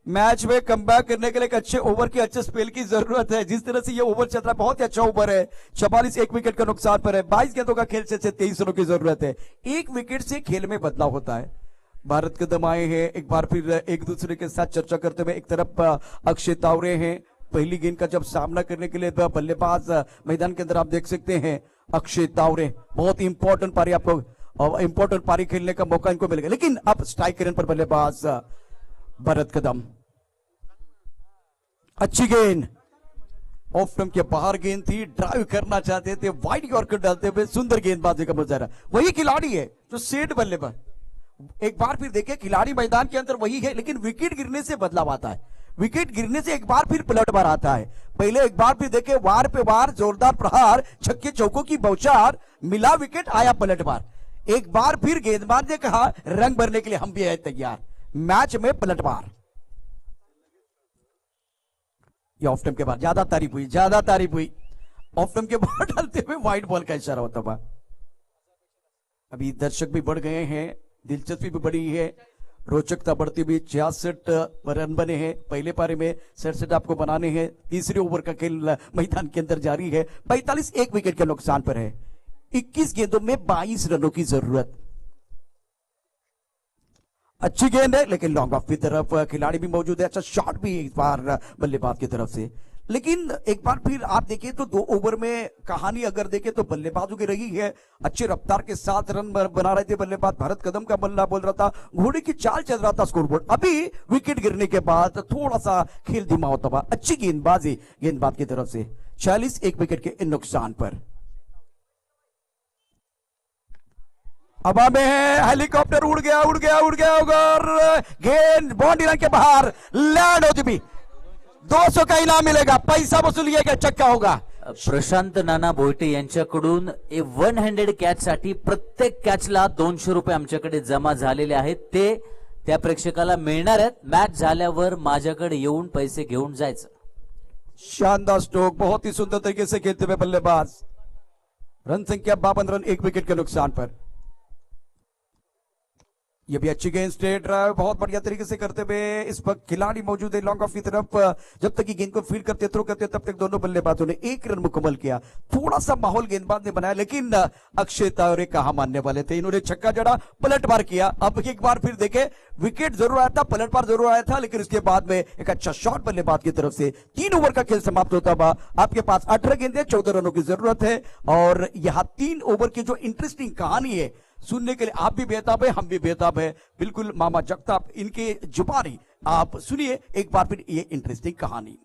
मैच में कमबैक करने के लिए एक अच्छे ओवर की, अच्छे स्पेल की जरूरत है। जिस तरह से ये ओवर चल रहा है, बहुत ही अच्छा ओवर है। 44 एक विकेट का नुकसान पर है। 22 गेंदों का खेल से 23 रनों की जरूरत है। एक विकेट से खेल में बदलाव होता है। भारत कदम आए हैं, एक बार फिर एक दूसरे के साथ चर्चा करते हुए। एक तरफ अक्षय तावरे हैं, पहली गेंद का जब सामना करने के लिए बल्लेबाज मैदान के अंदर आप देख सकते हैं अक्षय तावरे। बहुत इंपॉर्टेंट पारी आपको, और इंपॉर्टेंट पारी खेलने का मौका इनको मिलेगा। लेकिन अब स्ट्राइक करने पर बल्लेबाज भरत कदम। अच्छी गेंद, ऑफ स्टंप के बाहर गेंद थी, ड्राइव करना चाहते थे, वाइड यॉर्कर डालते हुए सुंदर गेंदबाजी का मुजाहरा। वही खिलाड़ी है जो सेठ बल्लेबाज। एक बार फिर देखिए, खिलाड़ी मैदान के अंदर वही है, लेकिन विकेट गिरने से बदलाव आता है। विकेट गिरने से एक बार फिर पलटवार आता है। पहले एक बार फिर देखे, वार पे वार, जोरदार प्रहार, छक्के चौकों की बौछार, मिला विकेट, आया पलटवार। एक बार फिर गेंदबाज ने कहा, रंग भरने के लिए हम भी है तैयार। मैच में पलटवार। ये ऑफ स्टंप के बाद ज्यादा तारीफ हुई। ऑफ स्टंप के बाद डालते हुए वाइड बॉल का इशारा होता हुआ। अभी दर्शक भी बढ़ गए हैं, दिलचस्पी भी बढ़ी है, रोचकता बढ़ती हुई। 66 रन बने हैं पहले पारी में, 67 आपको बनाने हैं। तीसरे ओवर का खेल मैदान के अंदर जारी है। 45 एक विकेट के नुकसान पर है। 21 गेंदों में 22 रनों की जरूरत। अच्छी गेंद है, लेकिन लॉन्ग ऑफ की तरफ खिलाड़ी भी मौजूद है। अच्छा शॉट भी इस बार बल्लेबाज की तरफ से। लेकिन एक बार फिर आप देखें तो 2 ओवर में कहानी अगर देखें तो बल्लेबाजों की रही है। अच्छे रफ्तार के साथ रन बना रहे थे बल्लेबाज। भारत कदम का बल्ला बोल रहा था, घोड़े की चाल चल रहा था स्कोरबोर्ड। अभी विकेट गिरने के बाद थोड़ा सा खेल धीमा होता हुआ। अच्छी गेंदबाजी गेंदबाज की तरफ से। 46 एक विकेट के नुकसान पर। हवा में है, हेलीकॉप्टर उड़ गया और गेंद बाउंड्री लाइन के बाहर लैंड हो चुकी। 200 का इनाम मिलेगा, पैसा वसूलिएगा, चक्का होगा। प्रशांत नाना बोयटे यांच्याकडून 100 कॅच साठी प्रत्येक कॅचला 200 रुपये आमच्याकडे जमा झालेले आहेत। ते त्या प्रेक्षकाला मिळणार आहेत। मॅच झाल्यावर माझ्याकडे येऊन पैसे घेऊन जायचं। शानदार स्ट्रोक, बहुत ही सुंदर तरीके से खेलते हुए बल्लेबाज। रन संख्या 52 रन एक विकेट के नुकसान पर। ये भी अच्छी गेंद, स्ट्रेट ड्राइव बहुत बढ़िया तरीके से करते हुए इस वक्त खिलाड़ी मौजूद है लॉन्ग ऑफ की तरफ। जब तक कि गेंद को फील्ड करते थ्रो करते तब तक दोनों बल्लेबाजों ने 1 रन मुकम्मल किया। थोड़ा सा माहौल गेंदबाज ने बनाया, लेकिन अक्षय तावरे कहां मानने वाले थे। इन्होंने छक्का जड़ा, पलटवार किया। अब एक बार फिर देखे, विकेट जरूर आया था, पलटवार जरूर आया था, लेकिन उसके बाद में एक अच्छा शॉट बल्लेबाज की तरफ से। 3 ओवर का खेल समाप्त होता हुआ। आपके पास 18 गेंदें, 14 रनों की जरूरत है। और यहां 3 ओवर की जो इंटरेस्टिंग कहानी है सुनने के लिए आप भी बेताब है, हम भी बेताब है। बिल्कुल मामा जगताप इनके जुबानी आप सुनिए एक बार फिर ये इंटरेस्टिंग कहानी।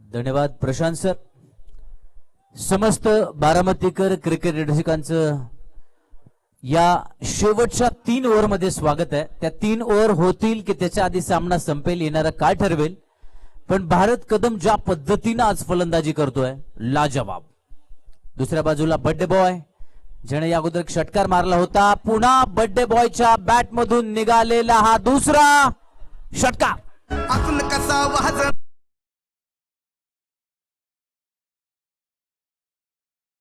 धन्यवाद प्रशांत सर। समस्त बारामतीकर क्रिकेट रसिकांचं या शेवटच्या 3 ओव्हर मध्ये स्वागत आहे। त्या 3 ओव्हर होतील की त्याच्या आधी सामना संपेल, येणारा काय ठरवेल। पण भारत कदम ज्या पद्धतीने आज फलंदाजी करतोय, लाजवाब। दुसऱ्या बाजूला बर्थडे बॉय ज्याने या अगोदर षटकार मारला होता, पुन्हा बर्थडे बॉयच्या बॅट मधून निघालेला हा दुसरा षटकार। अजून कसा वाजन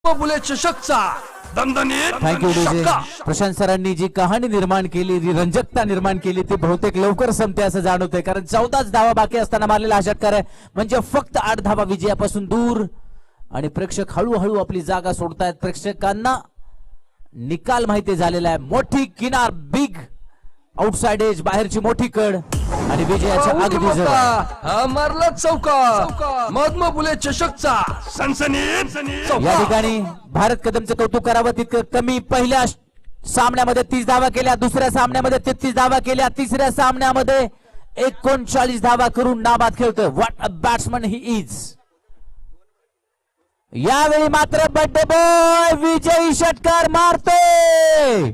बुले चषकचा दणदणीत थँक्यू डीजे शक्का। प्रशांत सरांनी जी कहाणी निर्माण केली, जी रंजकता निर्माण केली, ती बहुतेक लवकर संपते असं जाणवतंय। कारण 14च धावा बाकी असताना मारलेला हा षटकार आहे, म्हणजे फक्त 8 धावा विजयापासून दूर। आणि प्रेक्षक हळूहळू आपली जागा सोडतायत। प्रेक्षकांना निकाल माहिती झालेला आहे। मोठी किनार, बिग आउटसाइड एज, बाहेरची मोठी कड आणि विजयाच्या अगदी जवळ। हा मारला चौका, महात्मा फुले चषकचा सनसनीत या ठिकाणी भारत कदमचं कौतुक करावं तितकं कमी। पहिल्या सामन्यामध्ये 30 धावा केल्या, दुसऱ्या सामन्यामध्ये 33 धावा केल्या, तिसऱ्या सामन्यामध्ये 39 धावा करून नाबाद खेळतोय। What a batsman he is. यावेळी मात्र बर्थडे बॉय विजयी षटकार मारतोय।